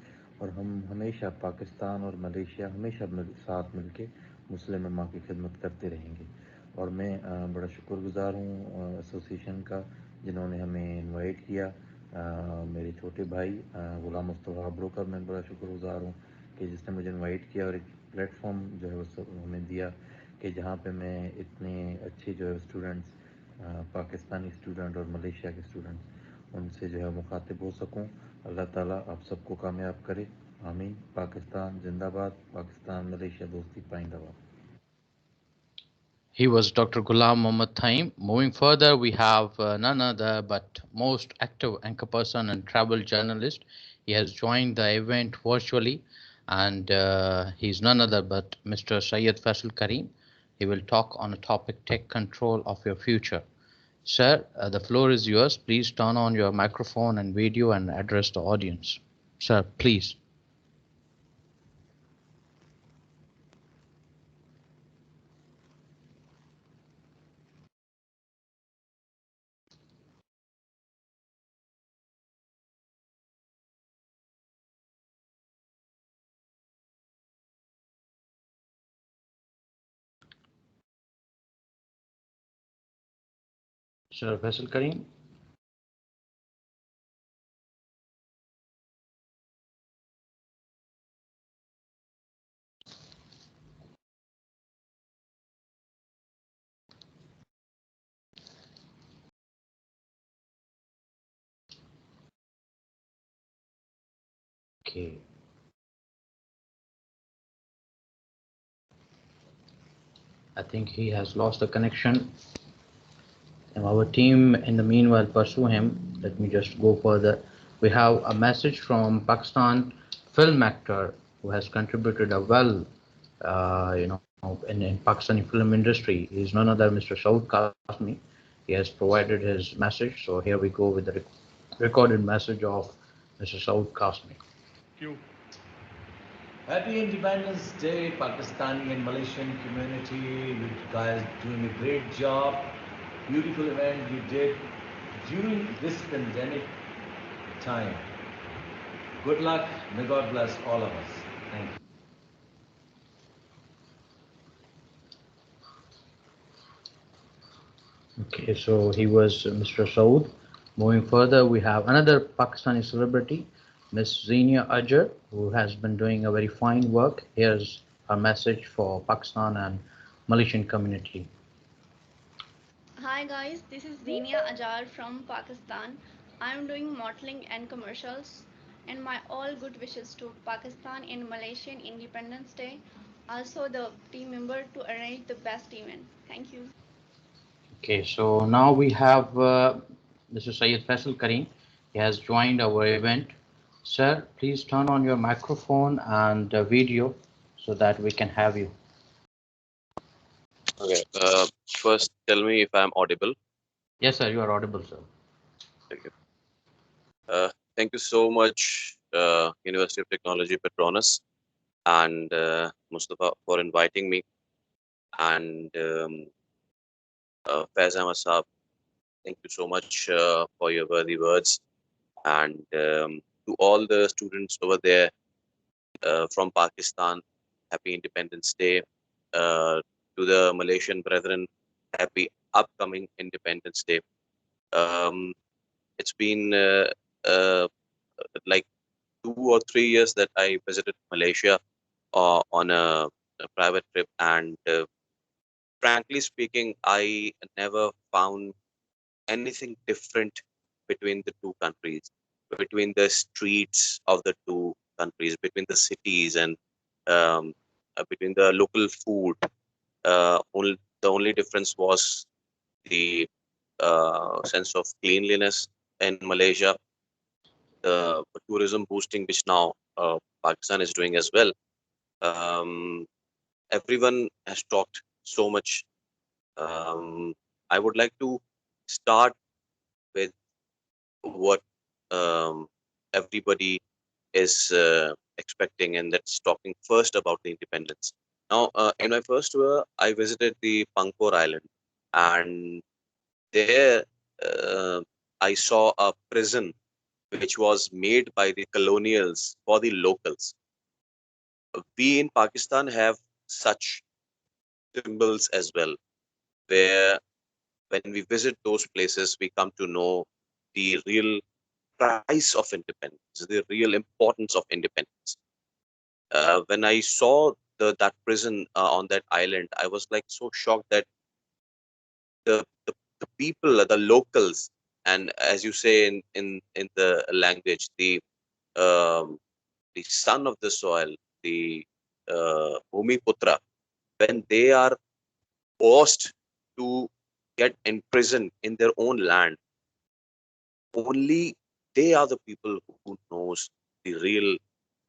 और हम हमेशा पाकिस्तान और मलेशिया हमेशा साथ मिल के मुस्लिम उम्मा की खिदमत करते रहेंगे। और मैं बड़ा शुक्रगुज़ार हूँ एसोसिएशन का जिन्होंने हमें इनवाइट किया। मेरे छोटे भाई गुलाम मुस्तफ़ा अब्रो का मैं बड़ा शुक्रगुज़ार हूँ कि जिसने मुझे इनवाइट किया और एक प्लेटफॉर्म जो है वो हमें दिया कि जहाँ पे मैं इतने अच्छे जो है स्टूडेंट्स पाकिस्तानी स्टूडेंट और मलेशिया के स्टूडेंट्स उनसे जो है मुखातिब हो सकूँ। अल्लाह ताला आप सबको कामयाब करे, आमीन। पाकिस्तान जिंदाबाद, पाकिस्तान मलेशिया दोस्ती पाइंदाबाद। He was Dr. Ghulam Mohammad Thaheem. Moving further, we have none other but most active anchor person and travel journalist. He has joined the event virtually, and he's none other but Mr. Syed Faisal Karim. He will talk on a topic, take control of your future. Sir, the floor is yours. Please turn on your microphone and video and address the audience. Sir, please. Sir Faisal Karim. Okay. I think he has lost the connection. And our team in the meanwhile pursue him. Let me just go further. We have a message from Pakistan film actor who has contributed a well, in Pakistani film industry. He is none other Mr. Saud Qasmi. He has provided his message. So here we go with the recorded message of Mr. Saud Qasmi. Thank you. Happy Independence Day, Pakistani and Malaysian community. You guys doing a great job. Beautiful event you did during this pandemic time. Good luck. May God bless all of us. Thank you. Okay, so he was Mr. Saud Moving further, we have another Pakistani celebrity, Miss Zeenia Ajaar, who has been doing a very fine work. Here's her message for Pakistan and Malaysian community. Hi guys, this is Zeenia Ajaar from Pakistan. I am doing modeling and commercials, and my all good wishes to Pakistan and Malaysian Independence Day. Also the team member to arrange the best event. Thank you. Okay, so now we have Mr. Syed Faisal Karim. He has joined our event. Sir, please turn on your microphone and video so that we can have you. Okay. First, tell me if I'm audible. Yes, sir, you are audible, sir. Thank you. Thank you so much, University of Technology Petronas and Mustafa for inviting me, and Faiz Ahmad Saab, thank you so much for your worthy words, and to all the students over there from Pakistan, Happy Independence Day. To the Malaysian brethren, Happy upcoming Independence Day. It's been like 2 or 3 years that I visited Malaysia on a private trip, and frankly speaking, I never found anything different between the two countries, between the streets of the two countries, between the cities, and between the local food. The only difference was the sense of cleanliness in Malaysia, the tourism boosting which now Pakistan is doing as well. Everyone has talked so much. I would like to start with what everybody is expecting, and that's talking first about the independence. Now, in my first tour, I visited the Pangkor Island, and there I saw a prison which was made by the colonials for the locals. We in Pakistan have such symbols as well, where when we visit those places, we come to know the real price of independence, the real importance of independence. When I saw that prison on that island, I was like so shocked that the people, the locals, and as you say in the language, the son of the soil, the Bhumi Putra, when they are forced to get imprisoned in their own land, only they are the people who knows the real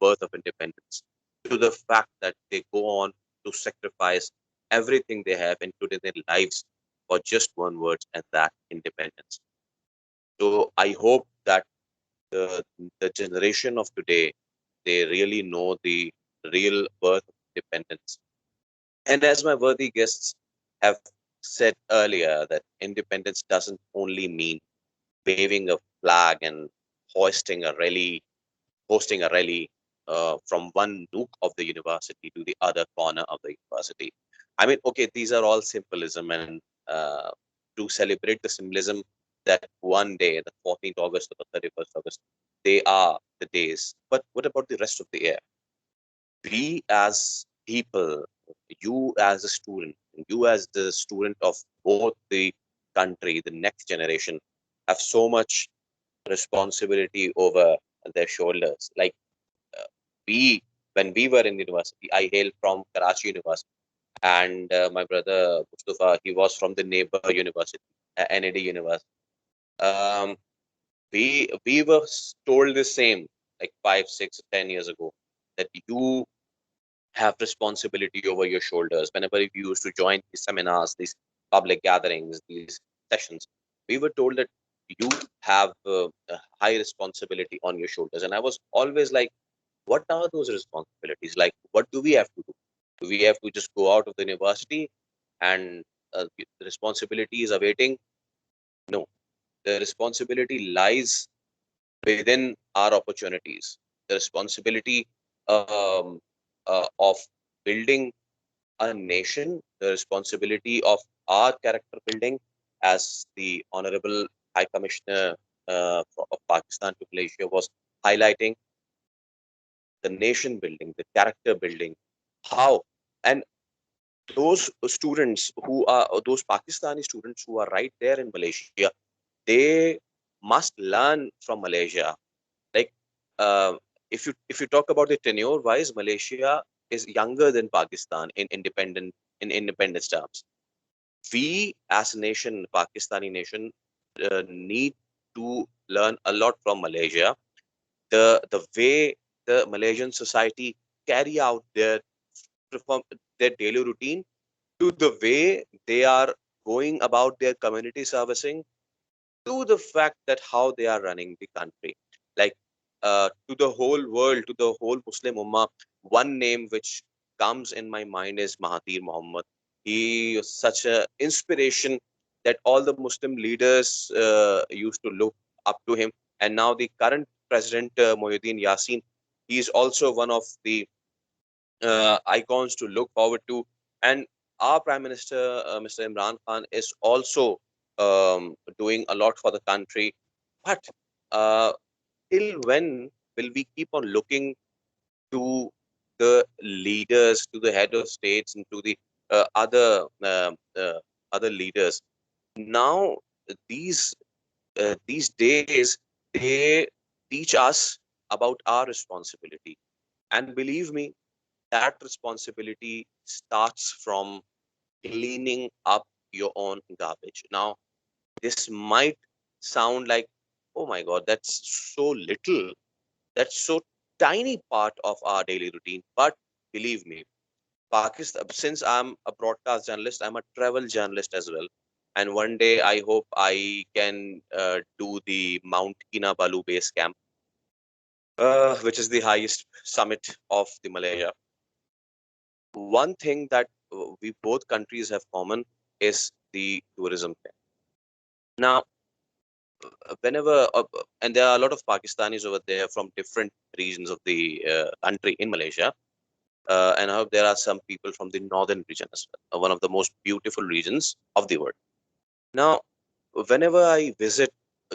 birth of independence, to the fact that they go on to sacrifice everything they have, including their lives, for just one word, and that independence. So I hope that the generation of today, they really know the real birth of independence. And as my worthy guests have said earlier, that independence doesn't only mean waving a flag and hoisting a rally, hosting a rally from one nook of the university to the other corner of the university. I mean, okay, these are all symbolism, and to celebrate the symbolism that one day, the 14th August or the 31st August, they are the days. But what about the rest of the year? We as people, you as a student, you as the student of both the country, the next generation, have so much responsibility over their shoulders. Like we, when we were in university, I hail from Karachi University, and my brother Mustafa, he was from the neighbor university, NAD University. Um, we were told the same like 5, 6, 10 years ago, that you have responsibility over your shoulders. Whenever you used to join these seminars, these public gatherings, these sessions, we were told that you have a high responsibility on your shoulders. And I was always like, what are those responsibilities? Like, what do we have to do? Do we have to just go out of the university and the responsibility is awaiting? No, the responsibility lies within our opportunities. The responsibility of building a nation, the responsibility of our character building, as the Honorable High Commissioner of Pakistan to Malaysia was highlighting the nation building, the character building, how, and those students who are those Pakistani students who are right there in Malaysia, they must learn from Malaysia. Like uh, if you talk about the tenure wise, Malaysia is younger than Pakistan in independence terms. We as a nation, Pakistani nation, need to learn a lot from Malaysia. The way the Malaysian society carry out perform their daily routine, to the way they are going about their community servicing, to the fact that how they are running the country. Like to the whole world, to the whole Muslim Ummah, one name which comes in my mind is Mahathir Mohammad. He is such a inspiration that all the Muslim leaders used to look up to him. And now the current president, Mohyuddin Yassin, he is also one of the icons to look forward to. And our Prime Minister, Mr. Imran Khan, is also doing a lot for the country. But uh, till when will we keep on looking to the leaders, to the head of states, and to the other leaders? Now, these these days, they teach us about our responsibility. And believe me, that responsibility starts from cleaning up your own garbage. Now, this might sound like, oh my God, that's so little, that's so tiny part of our daily routine. But believe me, Pakistan, since I'm a broadcast journalist, I'm a travel journalist as well. And one day I hope I can do the Mount Kinabalu base camp, which is the highest summit of the Malaysia. One thing that we both countries have common is the tourism thing. Now, whenever and there are a lot of Pakistanis over there from different regions of the country in Malaysia, and I hope there are some people from the northern region as well, one of the most beautiful regions of the world. Now, whenever I visit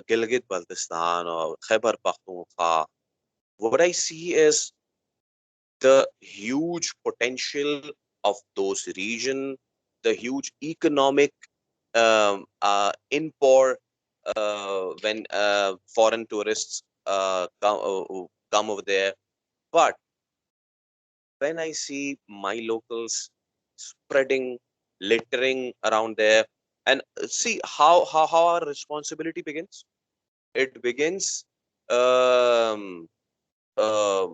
Gilgit-Baltistan or Khyber Pakhtunkhwa, what I see is the huge potential of those region, the huge economic import when foreign tourists come over there. But when I see my locals spreading, littering around there, and see how our responsibility begins. It begins um, uh,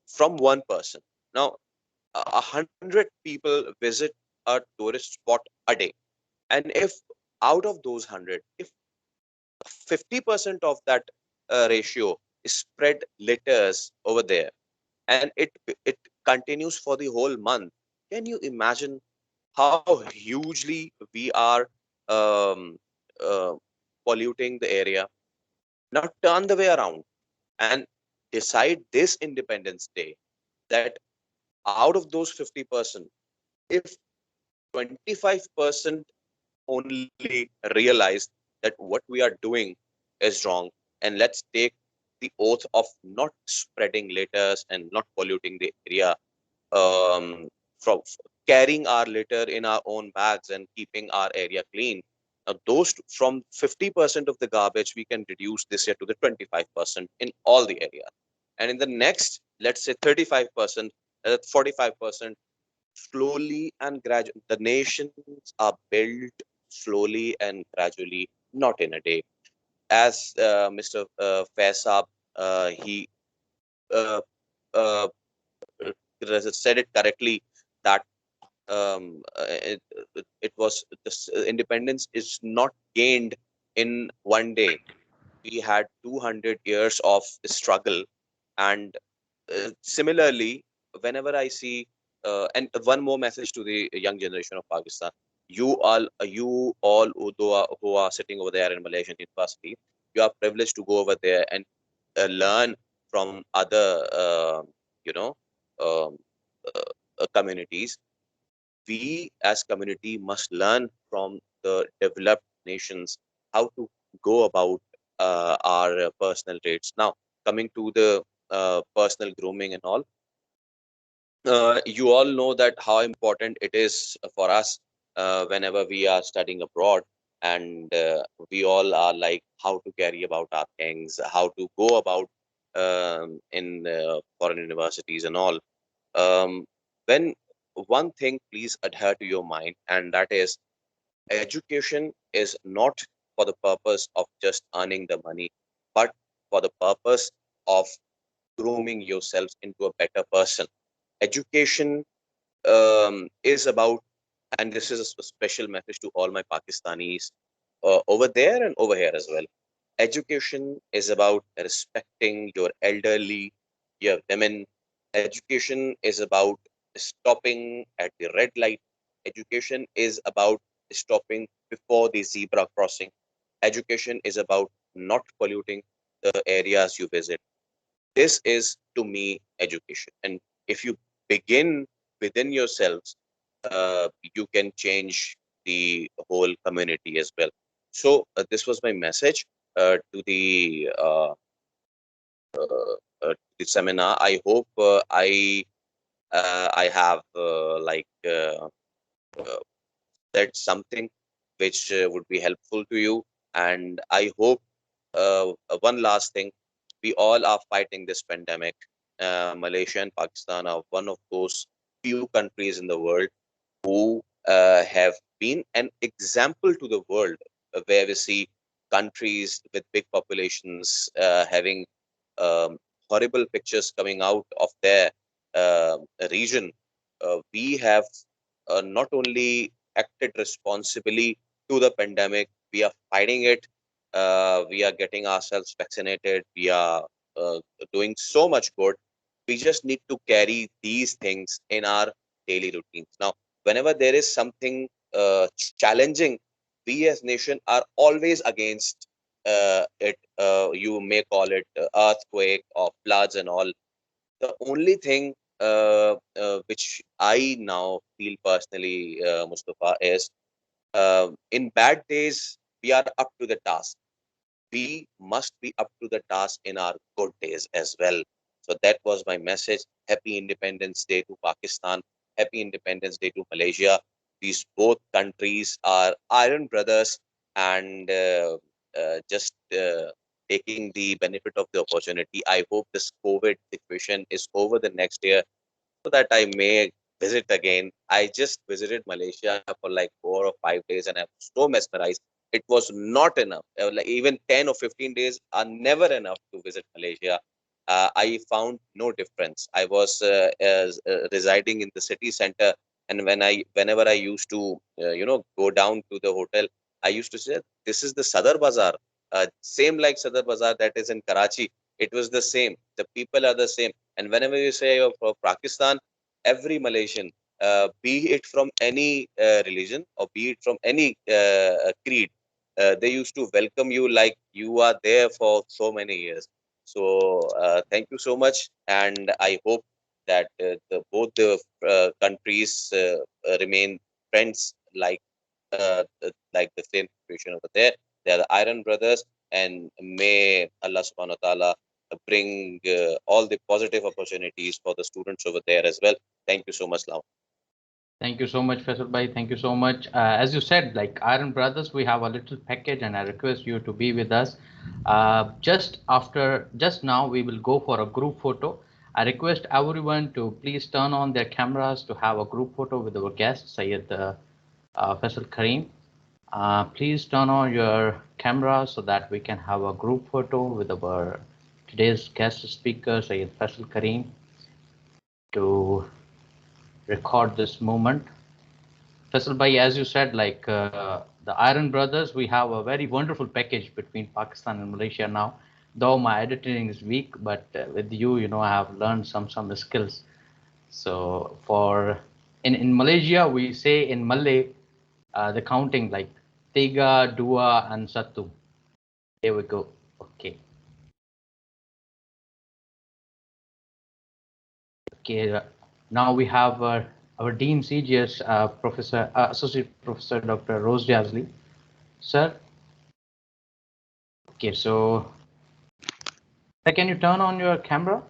from one person. Now, 100 people visit a tourist spot a day, and if out of those 100, if 50% of that ratio is spread litters over there, and it continues for the whole month, can you imagine how hugely we are um, uh, polluting the area? Now turn the way around and decide this Independence Day that out of those 50%, if 25% only realize that what we are doing is wrong, and let's take the oath of not spreading litters and not polluting the area, um, from carrying our litter in our own bags and keeping our area clean. Now, those from 50% of the garbage we can reduce this year to the 25% in all the areas, and in the next, let's say 35%, 45%, slowly and gradually. The nations are built slowly and gradually, not in a day. As Mr. Faisal, he uh, uh, said it correctly that it was this independence is not gained in one day. We had 200 years of struggle, and similarly, whenever I see, and one more message to the young generation of Pakistan: you all who are sitting over there in Malaysian university, you are privileged to go over there and learn from other, you know, um, communities. We as community must learn from the developed nations how to go about our personal traits. Now, coming to the personal grooming and all, you all know that how important it is for us whenever we are studying abroad, and we all are like how to carry about our things, how to go about in foreign universities and all. When one thing, please adhere to your mind, and that is education is not for the purpose of just earning the money, but for the purpose of grooming yourselves into a better person. Education is about, and this is a special message to all my Pakistanis over there and over here as well. Education is about respecting your elderly, your women. Education is about stopping at the red light. Education is about stopping before the zebra crossing. Education is about not polluting the areas you visit. This is, to me, education. And if you begin within yourselves, you can change the whole community as well. So this was my message to the seminar. I hope I have said something which would be helpful to you. And I hope one last thing, we all are fighting this pandemic. Malaysia and Pakistan are one of those few countries in the world who have been an example to the world, where we see countries with big populations having horrible pictures coming out of their region. We have not only acted responsibly to the pandemic, we are fighting it. We are getting ourselves vaccinated. We are doing so much good. We just need to carry these things in our daily routines. Now, whenever there is something challenging, we as nation are always against it. You may call it earthquake or floods and all. The only thing which I now feel personally, Mustafa, is in bad days, we are up to the task. We must be up to the task in our good days as well. So that was my message. Happy Independence Day to Pakistan. Happy Independence Day to Malaysia. These both countries are iron brothers, and just taking the benefit of the opportunity. I hope this COVID situation is over the next year, so that I may visit again. I just visited Malaysia for like 4 or 5 days, and I was so mesmerized. It was not enough. Like even 10 or 15 days are never enough to visit Malaysia. I found no difference. I was residing in the city center, and whenever I used to go down to the hotel, I used to say this is the Sadar Bazaar, same like Sadar Bazaar that is in Karachi. It was the same. The people are the same. And whenever you say of Pakistan, every Malaysian, be it from any religion or be it from any creed, they used to welcome you like you are there for so many years. So thank you so much, and I hope that both the countries remain friends like the same situation over there. They are the Iron Brothers, and may Allah Subhanahu wa Taala bring all the positive opportunities for the students over there as well. Thank you so much, Lau. Thank you so much, Faisal Bhai. Thank you so much. As you said, like Iron Brothers, we have a little package, and I request you to be with us. Just now, we will go for a group photo. I request everyone to please turn on their cameras to have a group photo with our guest, Syed Faisal Karim. Please turn on your camera so that we can have a group photo with our today's guest speaker, Syed Faisal Karim, to record this moment. Faisal Bhai, as you said, like the Iron Brothers, we have a very wonderful package between Pakistan and Malaysia now. Though my editing is weak, but with you, I have learned some skills. So in Malaysia, we say in Malay, the counting like tiga, dua, and satu. Here we go. Okay. Okay. Now we have our Dean CGS, Associate Professor Dr. Rose Jazli. Sir. Okay, so can you turn on your camera?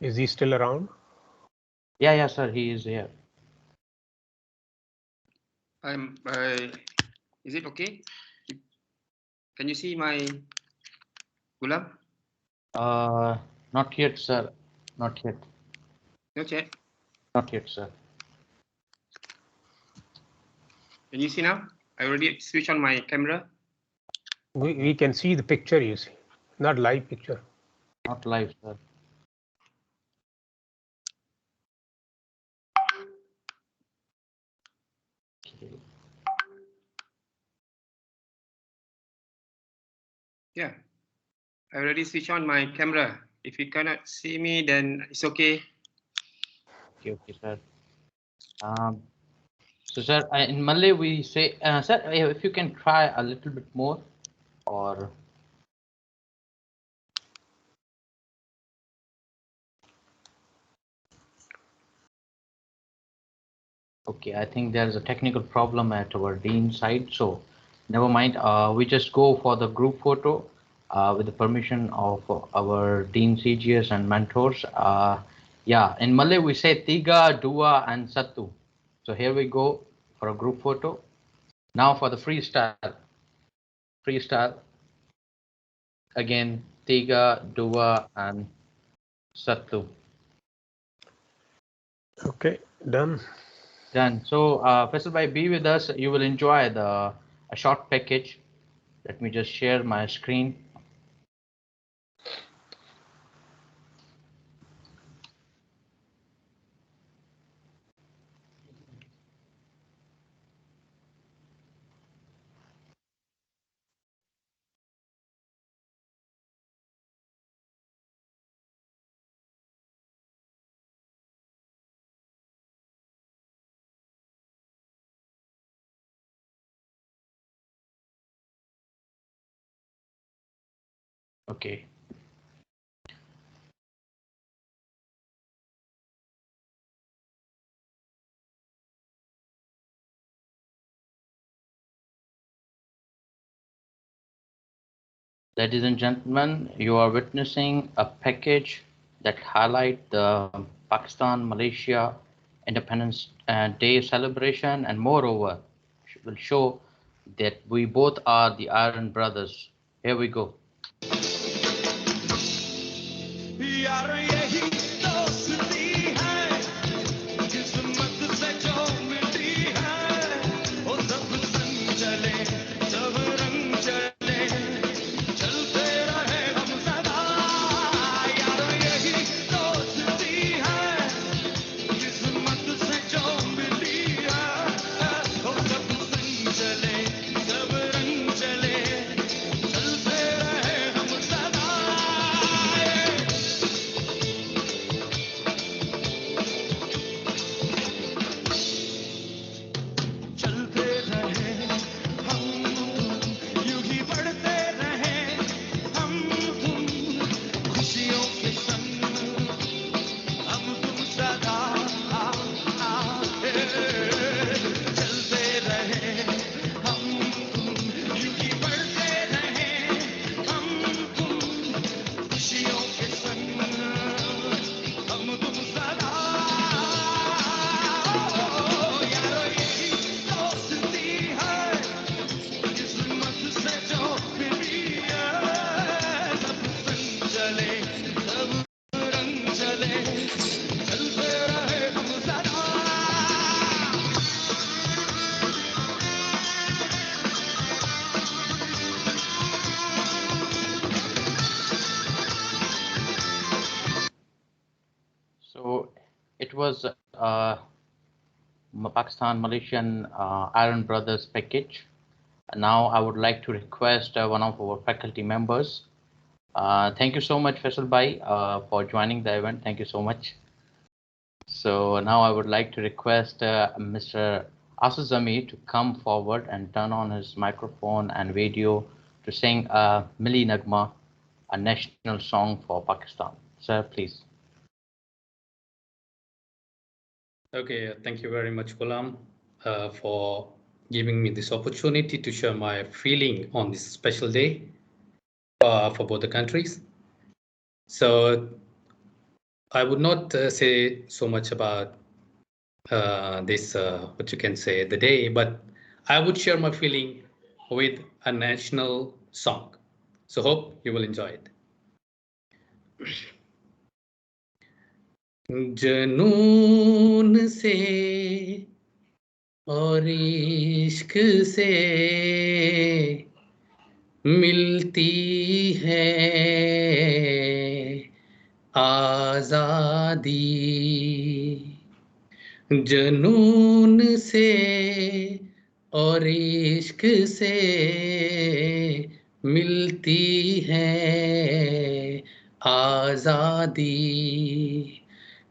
Is he still around? Yeah, sir, he is here. Is it okay? Can you see my Ghulam? Not yet, sir. Not yet. Not yet. Not yet, sir. Can you see now? I already switched on my camera. We can see the picture, you see, not live picture. Not live, sir. Okay. Yeah, I already switched on my camera. If you cannot see me, then it's okay. Okay, sir. So, sir, in Malay we say, sir, if you can try a little bit more, or okay, I think there's a technical problem at our dean side, so never mind. We just go for the group photo with the permission of our dean CGS and mentors. Yeah, in Malay we say tiga, dua, and satu. So here we go for a group photo. Now for the freestyle. Freestyle. Again, tiga, dua, and satu. Okay, done. Done. So, Faisal bhai, be with us. You will enjoy a short package. Let me just share my screen. Okay. Ladies and gentlemen, you are witnessing a package that highlight the Pakistan-Malaysia Independence Day celebration, and moreover, will show that we both are the Iron Brothers. Here we go. यार यही दोस्ती है किस्मत से जो मिली है वो सब संग चले सब रंग चले चलते रहे हम सदा यार यही दोस्ती है किस्मत से जो मिली है वो सब संग चले सब रंग चले चलते रहे हम सदा चलते रहे हम तुम यूं ही बढ़ते रहे हम तुम खुशियों के संग हम तुम सदा चलते रहे हम तुम यूं ही बढ़ते रहे हम तुम खुशियों के संग हम तुम सदा यारो यही दोस्ती है किस्मत से जो मिली है सब संग चले सब रंग चले चलते रहे हम सदा So it was Pakistan-Malaysian Iron Brothers package. Now I would like to request one of our faculty members. Thank you so much, Faisal Bhai, for joining the event. Thank you so much. So now I would like to request Mr. Asuzami to come forward and turn on his microphone and video to sing Milli Nagma, a national song for Pakistan. Sir, please. Okay, thank you very much, Ghulam, for giving me this opportunity to share my feeling on this special day for both the countries. So I would not say so much about this, what you can say, the day, but I would share my feeling with a national song. So hope you will enjoy it. जनून से और इश्क से मिलती है आजादी, जनून से और इश्क से मिलती है आजादी,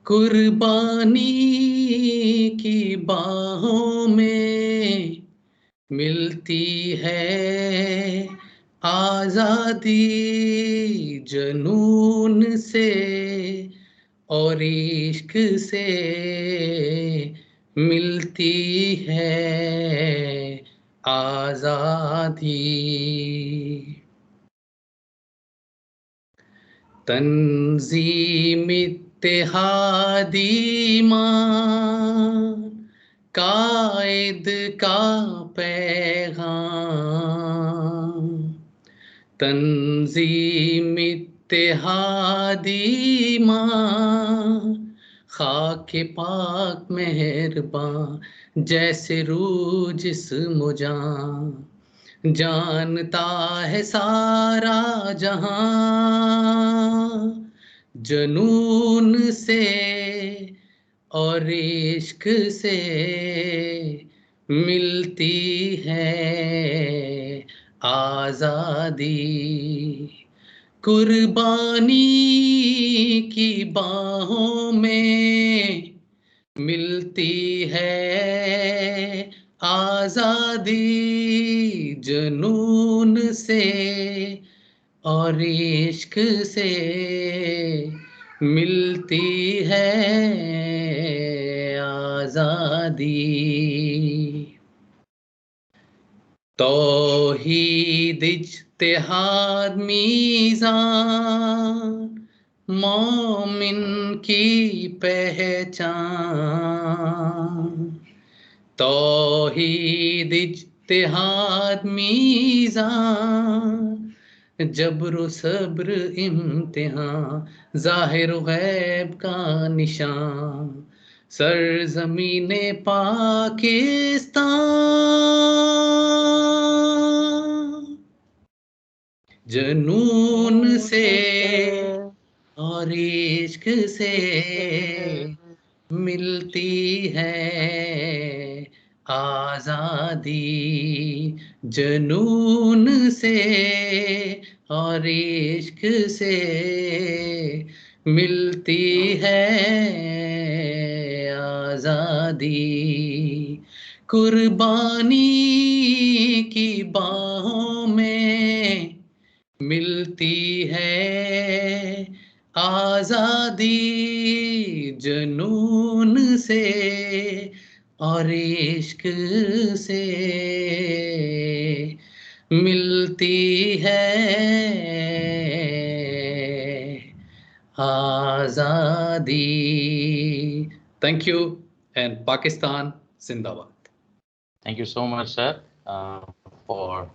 कुर्बानी की बाहों में मिलती है आजादी, जनून से और इश्क से मिलती है आजादी। तंजीम इत्तेहादी मान कायद का पैगाम, तंजीम इत्तेहादी मान खाके पाक मेहरबान जैसे रूह जिस्म जान, जानता है सारा जहां, जनून से और इश्क से मिलती है आजादी, कुर्बानी की बाहों में मिलती है आजादी, जनून से और इश्क से मिलती है आजादी। तौहीद इज्तिहाद मीज़ान मोमिन की पहचान, तौहीद इज्तिहाद मीज़ान जब्र सब्र इम्तिहान ज़ाहिर गैब का निशान, सरज़मीने पाकिस्तान, जनून से और इश्क से मिलती है आजादी, जनून से और इश्क से मिलती है आजादी, कुर्बानी की बाहों में मिलती है आजादी, जनून से और इश्क से मिलती है आजादी। Thank you and Pakistan Zindabad. Thank you so much, sir, for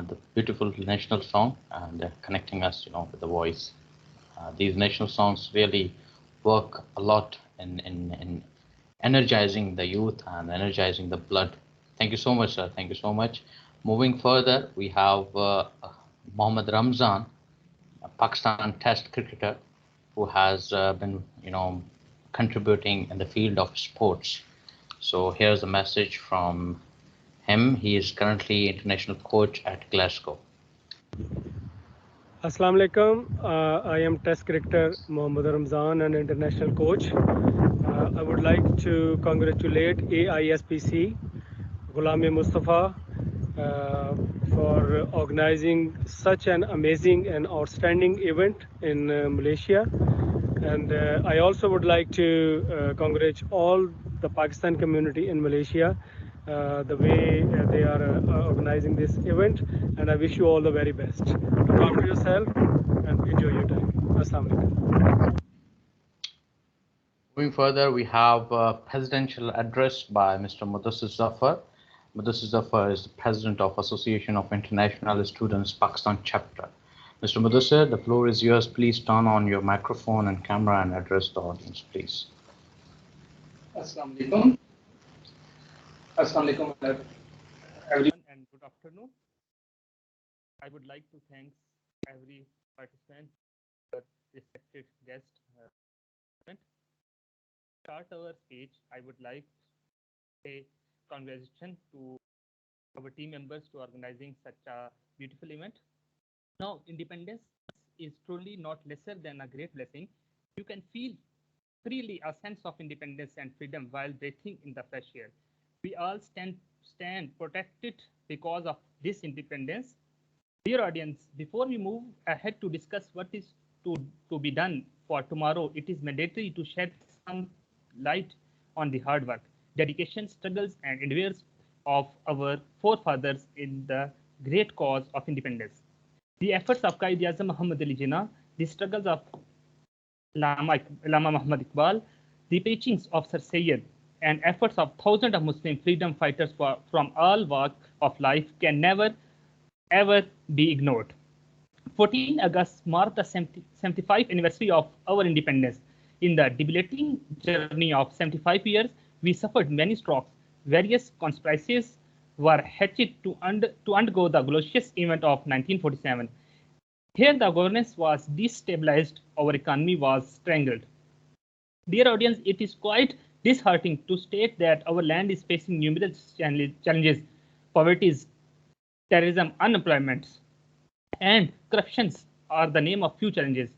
the beautiful national song and connecting us, with the voice. These national songs really work a lot in energizing the youth and energizing the blood. Thank you so much, sir. Thank you so much. Moving further, we have Mohammad Ramzan, a Pakistan Test cricketer who has been, contributing in the field of sports. So here's a message from him. He is currently international coach at Glasgow. Assalamu alaikum. I am Test cricketer Mohammad Ramzan, an international coach. I would like to congratulate AISPC, Ghulam Mustafa, for organizing such an amazing and outstanding event in Malaysia. And I also would like to congratulate all the Pakistan community in Malaysia the way they are organizing this event, and I wish you all the very best. Look after yourself and enjoy your time. Assalamu alaikum. Moving further, we have a presidential address by Mr. Mudassir Zafar. Mudassir Zafar is the president of Association of International Students Pakistan Chapter. Mr. Mudassir, the floor is yours. Please turn on your microphone and camera and address the audience, please. Assalamu alaikum. Assalamu alaikum everyone and good afternoon. I would like to thank every participant, respected guest. Start our speech, I would like to say congratulations to our team members to organizing such a beautiful event. Now, independence is truly not lesser than a great blessing. You can feel freely a sense of independence and freedom while breathing in the fresh air. We all stand protected because of this independence. Dear audience, before we move ahead to discuss what is to be done for tomorrow, it is mandatory to shed some light on the hard work, dedication, struggles, and endeavors of our forefathers in the great cause of independence. The efforts of Quaid-e-Azam Muhammad Ali Jinnah, the struggles of Allama Muhammad Iqbal, the preachings of Sir Syed, and efforts of thousands of Muslim freedom fighters from all walks of life can never, ever be ignored. 14 August marked the 75th anniversary of our independence. In the debilitating journey of 75 years, we suffered many strokes. Various conspiracies were hatched to undergo the glorious event of 1947. Here the governance was destabilized, our economy was strangled. Dear audience, it is quite disheartening to state that our land is facing numerous challenges, poverty, terrorism, unemployment, and corruptions are the name of few challenges.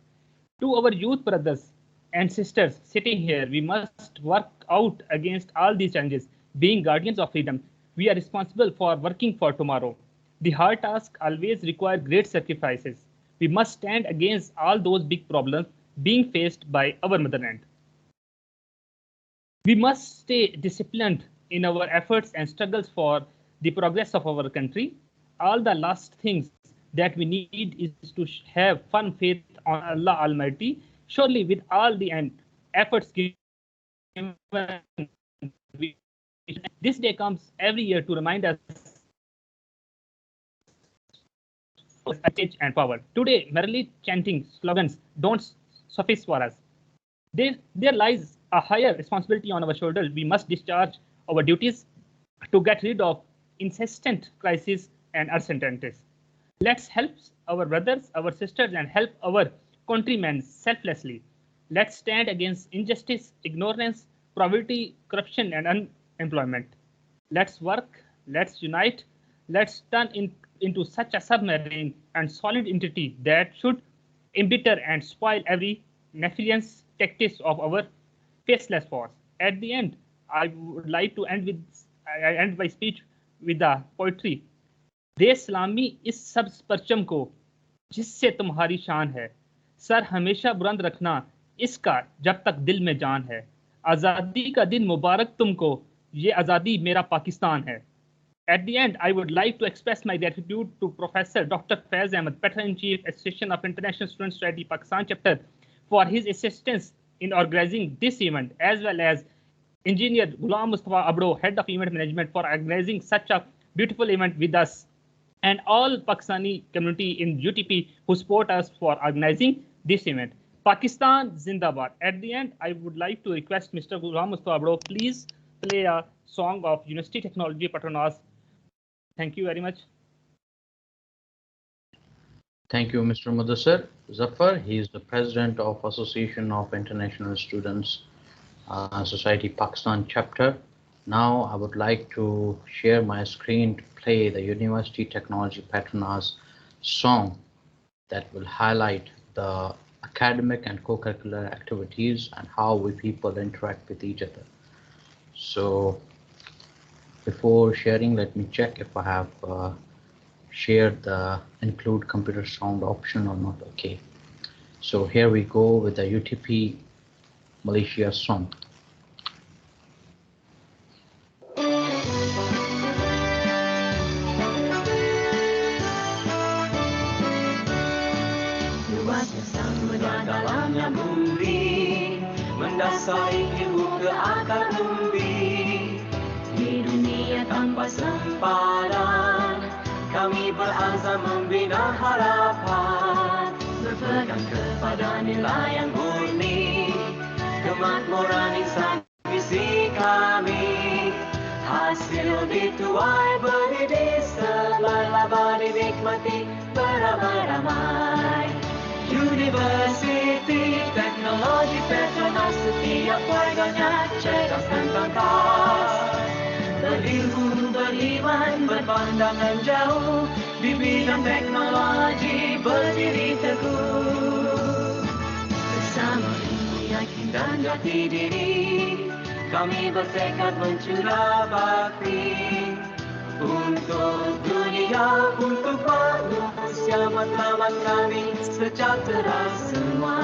To our youth brothers and sisters sitting here, we must work out against all these challenges. Being guardians of freedom, we are responsible for working for tomorrow. The hard task always requires great sacrifices. We must stand against all those big problems being faced by our motherland. We must stay disciplined in our efforts and struggles for the progress of our country. All the last things that we need is to have firm faith on Allah Almighty. Surely with all the efforts given, this day comes every year to remind us and power. Today, merely chanting slogans don't suffice for us. There lies a higher responsibility on our shoulders. We must discharge our duties to get rid of incessant crises and uncertainties. Let's help our brothers, our sisters, and help our countrymen selflessly. Let's stand against injustice, ignorance, poverty, corruption, and unemployment. Let's work, let's unite, let's turn into such a submarine and solid entity that should embitter and spoil every nefarious tactics of our faceless force. At the end, I would like to end my speech with the poetry. दे सलामी इस सब परचम को जिससे तुम्हारी शान है, sir हमेशा बुलंद रखना इसका जब तक दिल में जान है, आज़ादी का दिन मुबारक तुमको, ये आज़ादी मेरा पाकिस्तान है. At the end, I would like to express my gratitude to Professor Dr. Faiz Ahmad, Patron-in-Chief, Association of International Student Society Pakistan Chapter, for his assistance in organizing this event, as well as Engineer Ghulam Abadi, Head of Event Management, for organizing such a beautiful event with us, and all Pakistani community in UTP who support us for organizing this event. Pakistan Zindabad. At the end, I would like to request Mr. Ghulam Abadi, please play a song of University Technology Patronage. Thank you very much. Thank you, Mr. Mudassir Zafar. He is the president of Association of International Students Society Pakistan Chapter. Now I would like to share my screen to play the University Technology Patronage song that will highlight the academic and co-curricular activities and how we people interact with each other. So before sharing, let me check if I have shared the include computer sound option or not. Okay, so here we go with the UTP Malaysia song. saing ilmu ke akar umbi. Di dunia tanpa sempadan, kami berazam membina harapan, berpegang kepada nilai yang murni, kemakmuran insan visi kami. Hasil dituai berdiri sebelah laba dinikmati beramai-ramai. Universiti Teknologi Petronas setiap warganya cerdas dan tangkas, berilmu, beriman, berpandangan jauh, di bidang teknologi berdiri teguh. Bersama ilmu, yakin dan jati diri, kami bertekad mencurah bakti untuk dunia, untuk manusia, matlamat kami sejahtera semua.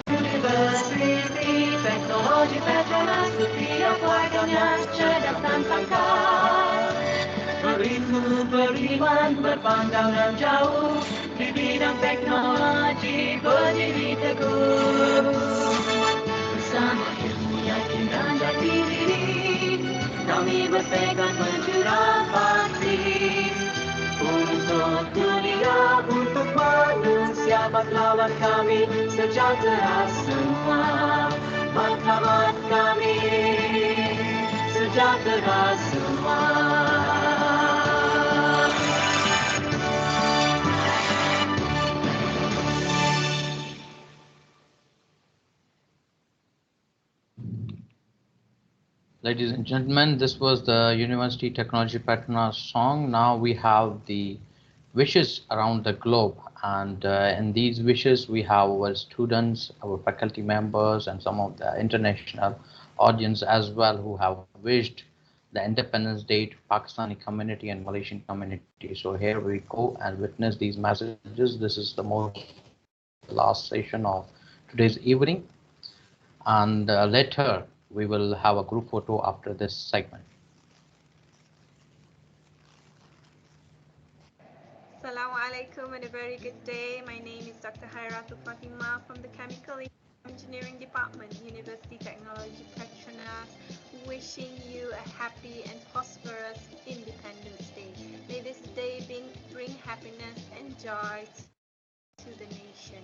Universiti Teknologi Petronas setiap warganya cerdas dan tangkas, berilmu, beriman, berpandangan jauh, di bidang teknologi berdiri teguh. Bersama ilmu, yakin dan jati diri, kami bertekad mencurah bakti untuk dunia, untuk manusia, matlamat kami sejahtera semua. Matlamat kami sejahtera semua. Ladies and gentlemen, this was the University Technology Patronage song. Now we have the wishes around the globe, and in these wishes we have our students, our faculty members, and some of the international audience as well who have wished the Independence Day to Pakistani community and Malaysian community. So here we go and witness these messages. This is the last session of today's evening, and later we will have a group photo after this segment. Assalamu alaikum and a very good day. My name is Dr. Hairatu Fatima from the Chemical Engineering Department, University Technology Petronas, wishing you a happy and prosperous Independence Day. May this day bring happiness and joy to the nation.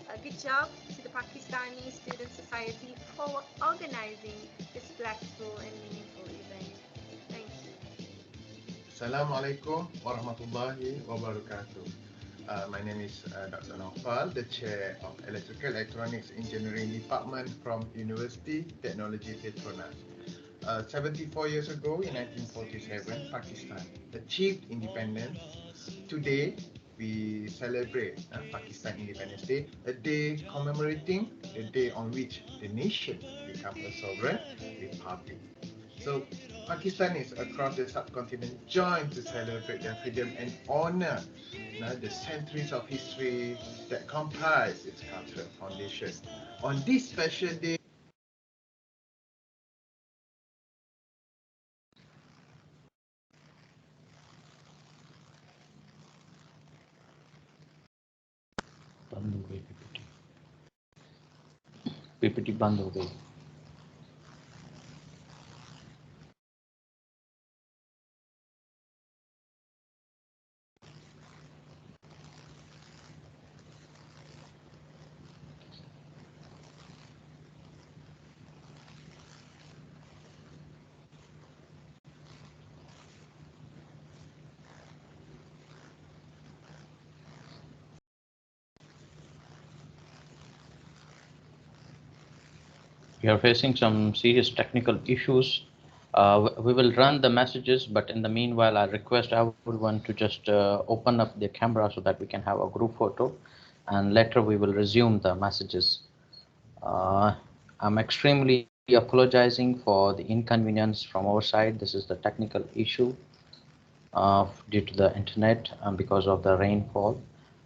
A good job to the Pakistani Student Society for organizing this flexible and meaningful event. Thank you. Assalamualaikum warahmatullahi wabarakatuh. My name is Dr. Naufal, the Chair of Electrical Electronics Engineering Department from University Technology Petronas. 74 years ago, in 1947, Pakistan achieved independence. Today, we celebrate Pakistan Independence Day, a day commemorating the day on which the nation became a sovereign republic. So, Pakistanis across the subcontinent join to celebrate their freedom and honor the centuries of history that comprise its cultural foundation. On this special day, PPT बंद हो गई. We are facing some serious technical issues. We will run the messages, but in the meanwhile, I request everyone to just open up their camera so that we can have a group photo, and later we will resume the messages. I'm extremely apologizing for the inconvenience from our side. This is the technical issue due to the internet and because of the rainfall.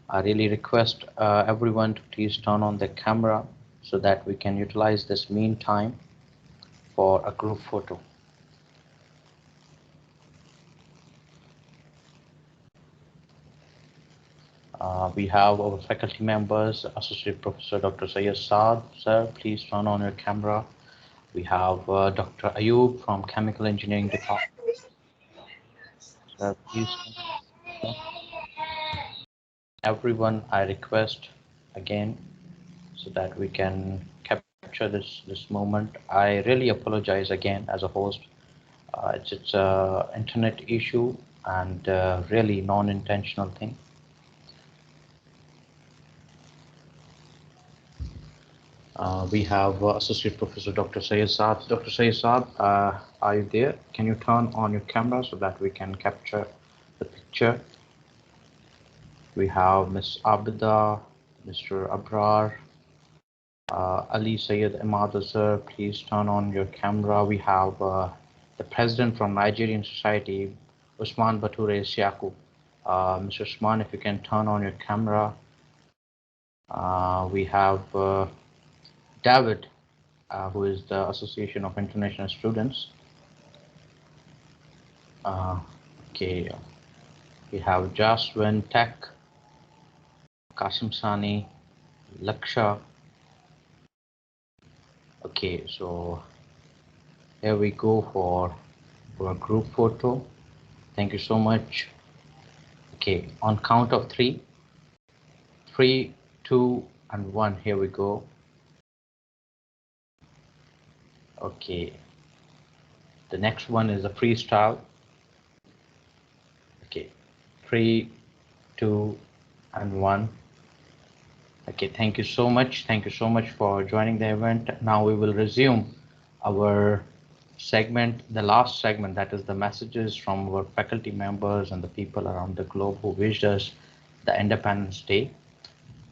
I really request everyone to please turn on the camera so that we can utilize this meantime for a group photo. We have our faculty members, Associate Professor Dr. Syed Saud. Sir, please turn on your camera. We have Dr. Ayub from Chemical Engineering Department. Sir, please. Everyone, I request again so that we can capture this moment. I really apologize again as a host. It's a internet issue and really non-intentional thing. We have Associate Professor Dr. Syed Saad. Dr. Syed Saad, are you there? Can you turn on your camera so that we can capture the picture? We have Ms. Abida, Mr. Abrar, Ali Syed Ahmad, sir, please turn on your camera. We have the president from Nigerian Society, Usman Bature Siaku. Mr. Usman, if you can turn on your camera. We have David, who is the Association of International Students. Okay, we have Jaswin Tech, Qasim Sani, Laksha. Okay, so here we go for a group photo. Thank you so much. Okay, on count of 3, 3, 2, and 1. Here we go. Okay, the next one is a freestyle. Okay, 3, 2, and 1. Okay, thank you so much. Thank you so much for joining the event. Now we will resume our segment, the last segment, that is the messages from our faculty members and the people around the globe who wished us the Independence Day.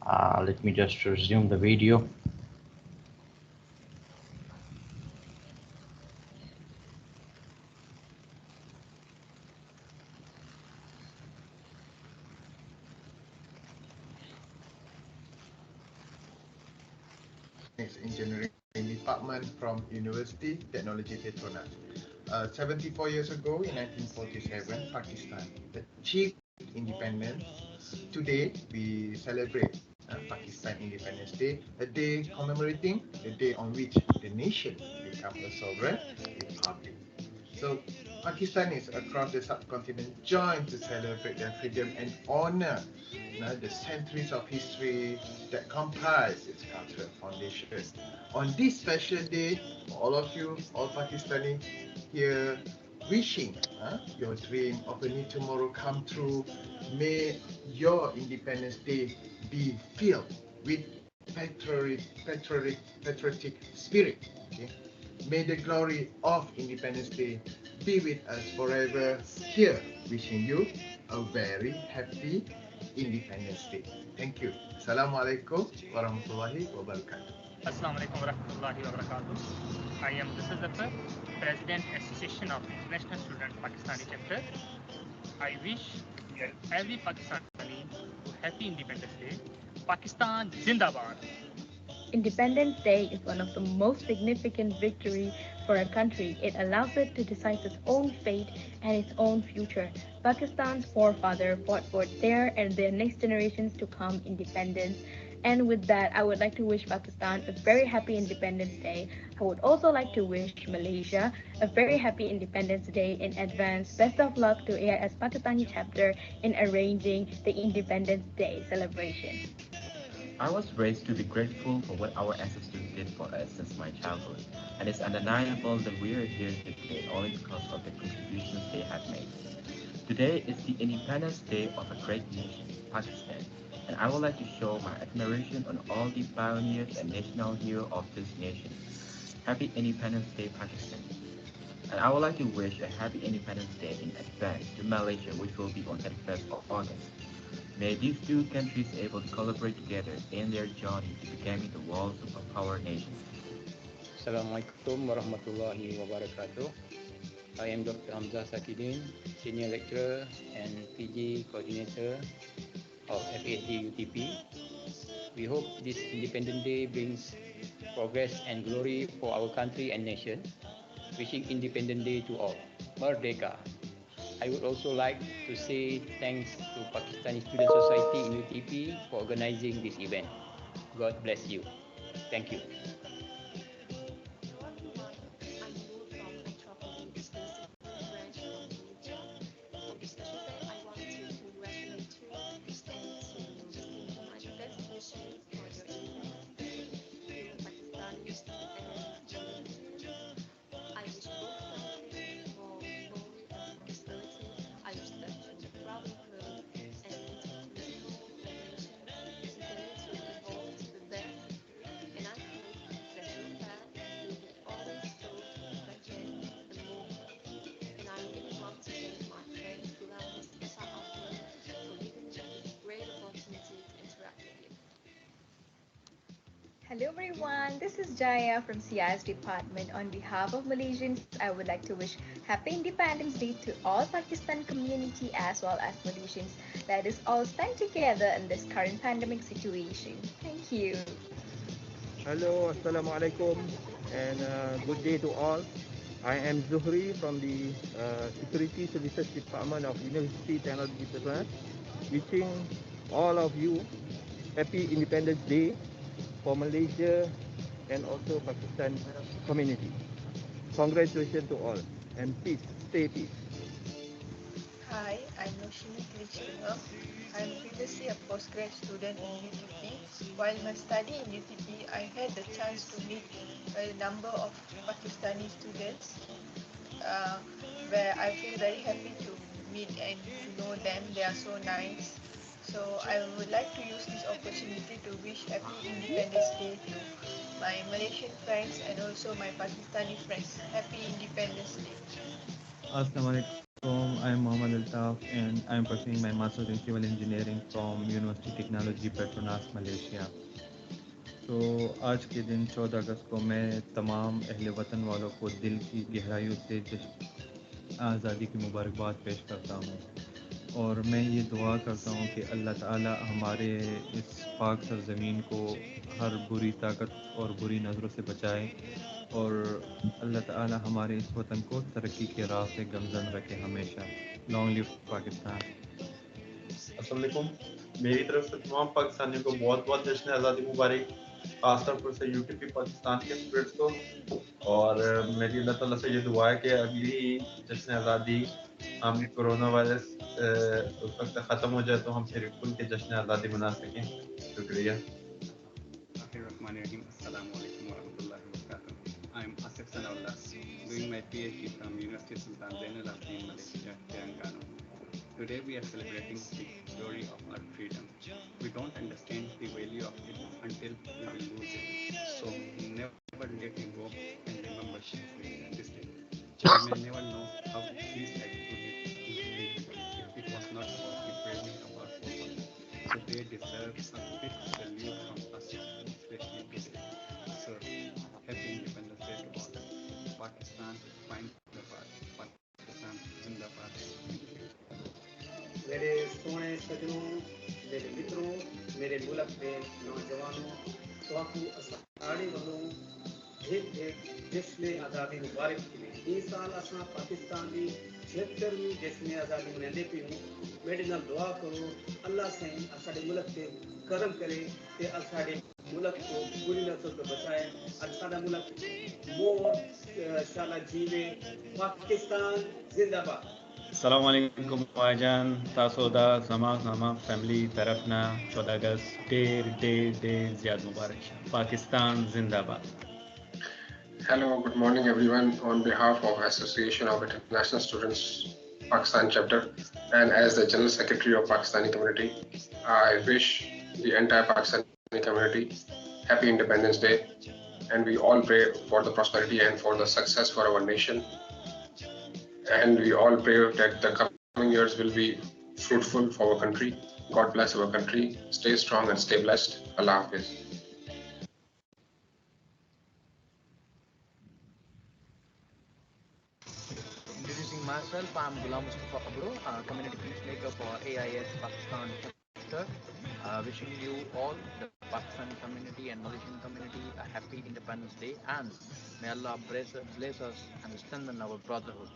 Let me just resume the video. Engineering Department from University Technology Petronas. 74 years ago, in 1947, Pakistan achieved independence. Today, we celebrate Pakistan Independence Day, a day commemorating the day on which the nation became a sovereign republic. So, Pakistanis across the subcontinent joined to celebrate their freedom and honor the centuries of history that comprise its cultural foundation. On this special day, all of you, all Pakistani here, wishing your dream of a new tomorrow come true. May your Independence Day be filled with patriotic spirit. Okay? May the glory of Independence Day be with us forever. Here, wishing you a very happy Independence Day. Thank you. Assalamualaikum warahmatullahi wabarakatuh. Assalamualaikum warahmatullahi wabarakatuh. I am Zafar, President Association of International Student Pakistani Chapter. I wish every Pakistani a happy Independence Day. Pakistan Zindabad. Independence Day is one of the most significant victories for a country. It allows it to decide its own fate and its own future. Pakistan's forefathers fought for their and their next generations to come independence. And with that, I would like to wish Pakistan a very happy Independence Day. I would also like to wish Malaysia a very happy Independence Day in advance. Best of luck to AIS Pakistani Chapter in arranging the Independence Day celebration. I was raised to be grateful for what our ancestors did for us since my childhood, and it's undeniable that we are here today only because of the contributions they have made. Today is the Independence Day of a great nation, Pakistan, and I would like to show my admiration on all the pioneers and national heroes of this nation. Happy Independence Day, Pakistan. And I would like to wish a happy Independence Day in advance to Malaysia, which will be on 31st of August. May these two countries able to collaborate together in their journey to becoming the world's superpower nation. Assalamualaikum warahmatullahi wabarakatuh. I am Dr. Hamzah Sakidin, Senior Lecturer and PG Coordinator of FAD UTP. We hope this Independence Day brings progress and glory for our country and nation. Wishing Independence Day to all. Merdeka. I would also like to say thanks to Pakistani Student Society in UTP for organizing this event. God bless you. Thank you. Hello everyone, this is Jaya from CIS department. On behalf of Malaysians, I would like to wish Happy Independence Day to all Pakistan community as well as Malaysians. Let us all stand together in this current pandemic situation. Thank you. Hello, Assalamualaikum, and good day to all. I am Zuhri from the Security Services Department of University Technology Petronas, wishing all of you Happy Independence Day for Malaysia and also Pakistan community. Congratulations to all and peace, stay peace. Hi, I'm Noshini Klichilham. I'm previously a postgrad student in UTP. While my study in UTP, I had the chance to meet a number of Pakistani students where I feel very happy to meet and to know them. They are so nice. So I would like to use this opportunity to wish Happy Independence Day to my Malaysian friends and also my Pakistani friends. Happy Independence Day. Assalamualaikum, I'm Mohammad Altaf and I'm pursuing my Master's in Civil Engineering from University Technology Petronas, Malaysia. तो आज के दिन 14 अगस्त को मैं तमाम अहले वतन वालों को दिल की गहराइयों से आज़ादी की मुबारकबाद पेश करता हूँ और मैं ये दुआ करता हूँ कि अल्लाह ताला हमारे इस पाक सरज़मीन को हर बुरी ताकत और बुरी नज़रों से बचाए और अल्लाह ताला हमारे इस वतन को तरक्की के राह पे गमज़न रखे हमेशा। Long live Pakistan. अस्सलाम वालेकुम, मेरी तरफ से तमाम पाकिस्तानियों को बहुत बहुत जश्न आज़ादी मुबारक, खासतौर पर से यूटीपी पाकिस्तान के स्टूडेंट्स को। और मेरी अल्लाह ताला से ये दुआ है कि अगली जश्न आज़ादी हम कोरोना वायरस उस वक्त ख़त्म हो जाए तो हम फिर खुल के जश्न आज़ादी मना सकें। शुक्रिया। I'm Asif Sanawala, doing my PhD from University Sultan Zainal Abidin, Malaysia, Terengganu. Today we are celebrating the glory of our freedom. We don't understand the value of it until we will lose it. So never let it go and remember this day. Children may never know how it feels like to live if it was not for the bravery of our forefathers. So they deserve a big salute from us, especially today. So happy Independence Day to all. Pakistan, find the Pakistan, Zindabad. मेरे सोने सजनों, मेरे मित्रों, मेरे मुल्क के नौजवानों, स्वाकू असाड़ी वालों, एक जश्न आज़ादी मुबारक थी। इस साल असां पाकिस्तान की 76वीं जश्न आज़ादी मनाते पे हूँ। मेरे नाल दुआ करो अल्लाह से असाड़े मुल्क के करम करे ते असाड़े मुल्क को बुरी नस्ल को बचाए। असाड़ा मुल्क मोर शाला जीवे। पाकिस्तान जिंदाबाद। Assalamualaikum Wajan, Tasoda, Samaa family Tarafna, 14 August, Day Zyad Mubarak. Pakistan Zindabad. Hello, good morning everyone. On behalf of Association of International Students Pakistan Chapter and as the General Secretary of Pakistani community, I wish the entire Pakistani community Happy Independence Day, and we all pray for the prosperity and for the success for our nation. And we all pray that the coming years will be fruitful for our country. God bless our country. Stay strong and stay blessed. Allah Hafiz. Introducing myself, I'm Ghulam community peacemaker for AIS Pakistan Chapter. Wishing you all the Pakistani community and Malaysian community a happy Independence Day, and may Allah bless us and strengthen our brotherhood.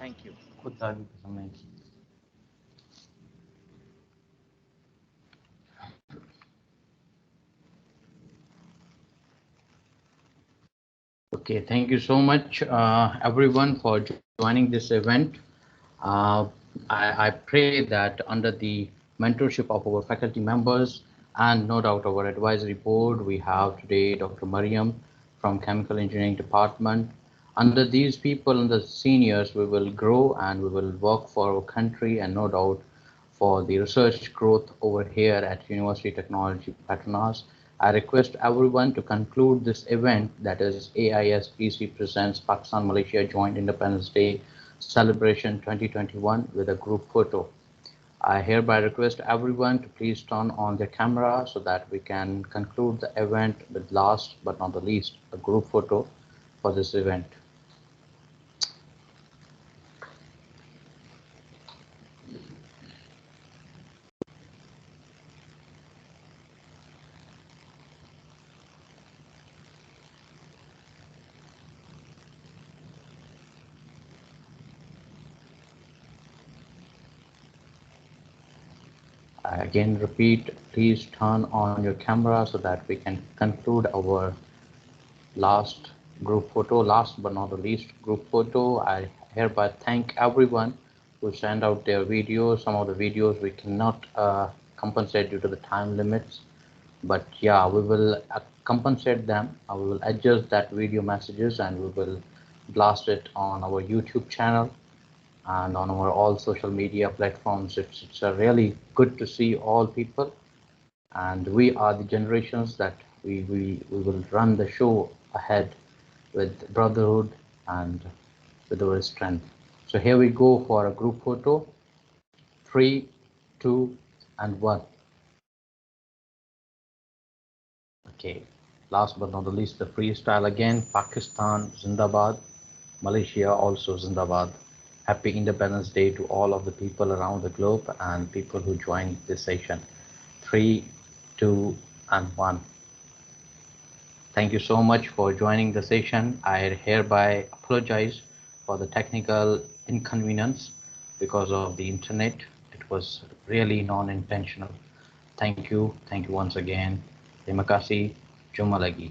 Thank you. खुदा की कसम है। Okay, thank you so much, everyone, for joining this event. I pray that under the mentorship of our faculty members and no doubt our advisory board, we have today Dr. Mariam from Chemical Engineering Department. Under these people and the seniors, we will grow and we will work for our country and no doubt for the research growth over here at University Technology Petronas. I request everyone to conclude this event, that is AISPC presents Pakistan-Malaysia Joint Independence Day Celebration 2021 with a group photo. I hereby request everyone to please turn on their camera so that we can conclude the event with last but not the least, a group photo for this event. I again repeat, please turn on your camera so that we can conclude our last group photo, last but not the least group photo. I hereby thank everyone who sent out their videos. Some of the videos we cannot compensate due to the time limits, but yeah, we will compensate them. I will adjust that video messages and we will blast it on our YouTube channel and on our all social media platforms. It's really good to see all people, and we are the generations that we will run the show ahead with brotherhood and with our strength. So here we go for a group photo. 3, 2, and 1. Okay, last but not the least, the freestyle again. Pakistan Zindabad, Malaysia also Zindabad. Happy Independence Day to all of the people around the globe and people who joined this session. 3, 2, and 1. Thank you so much for joining the session. I hereby apologize for the technical inconvenience because of the internet. It was really non-intentional. Thank you once again. Terima kasih. Jumpa lagi.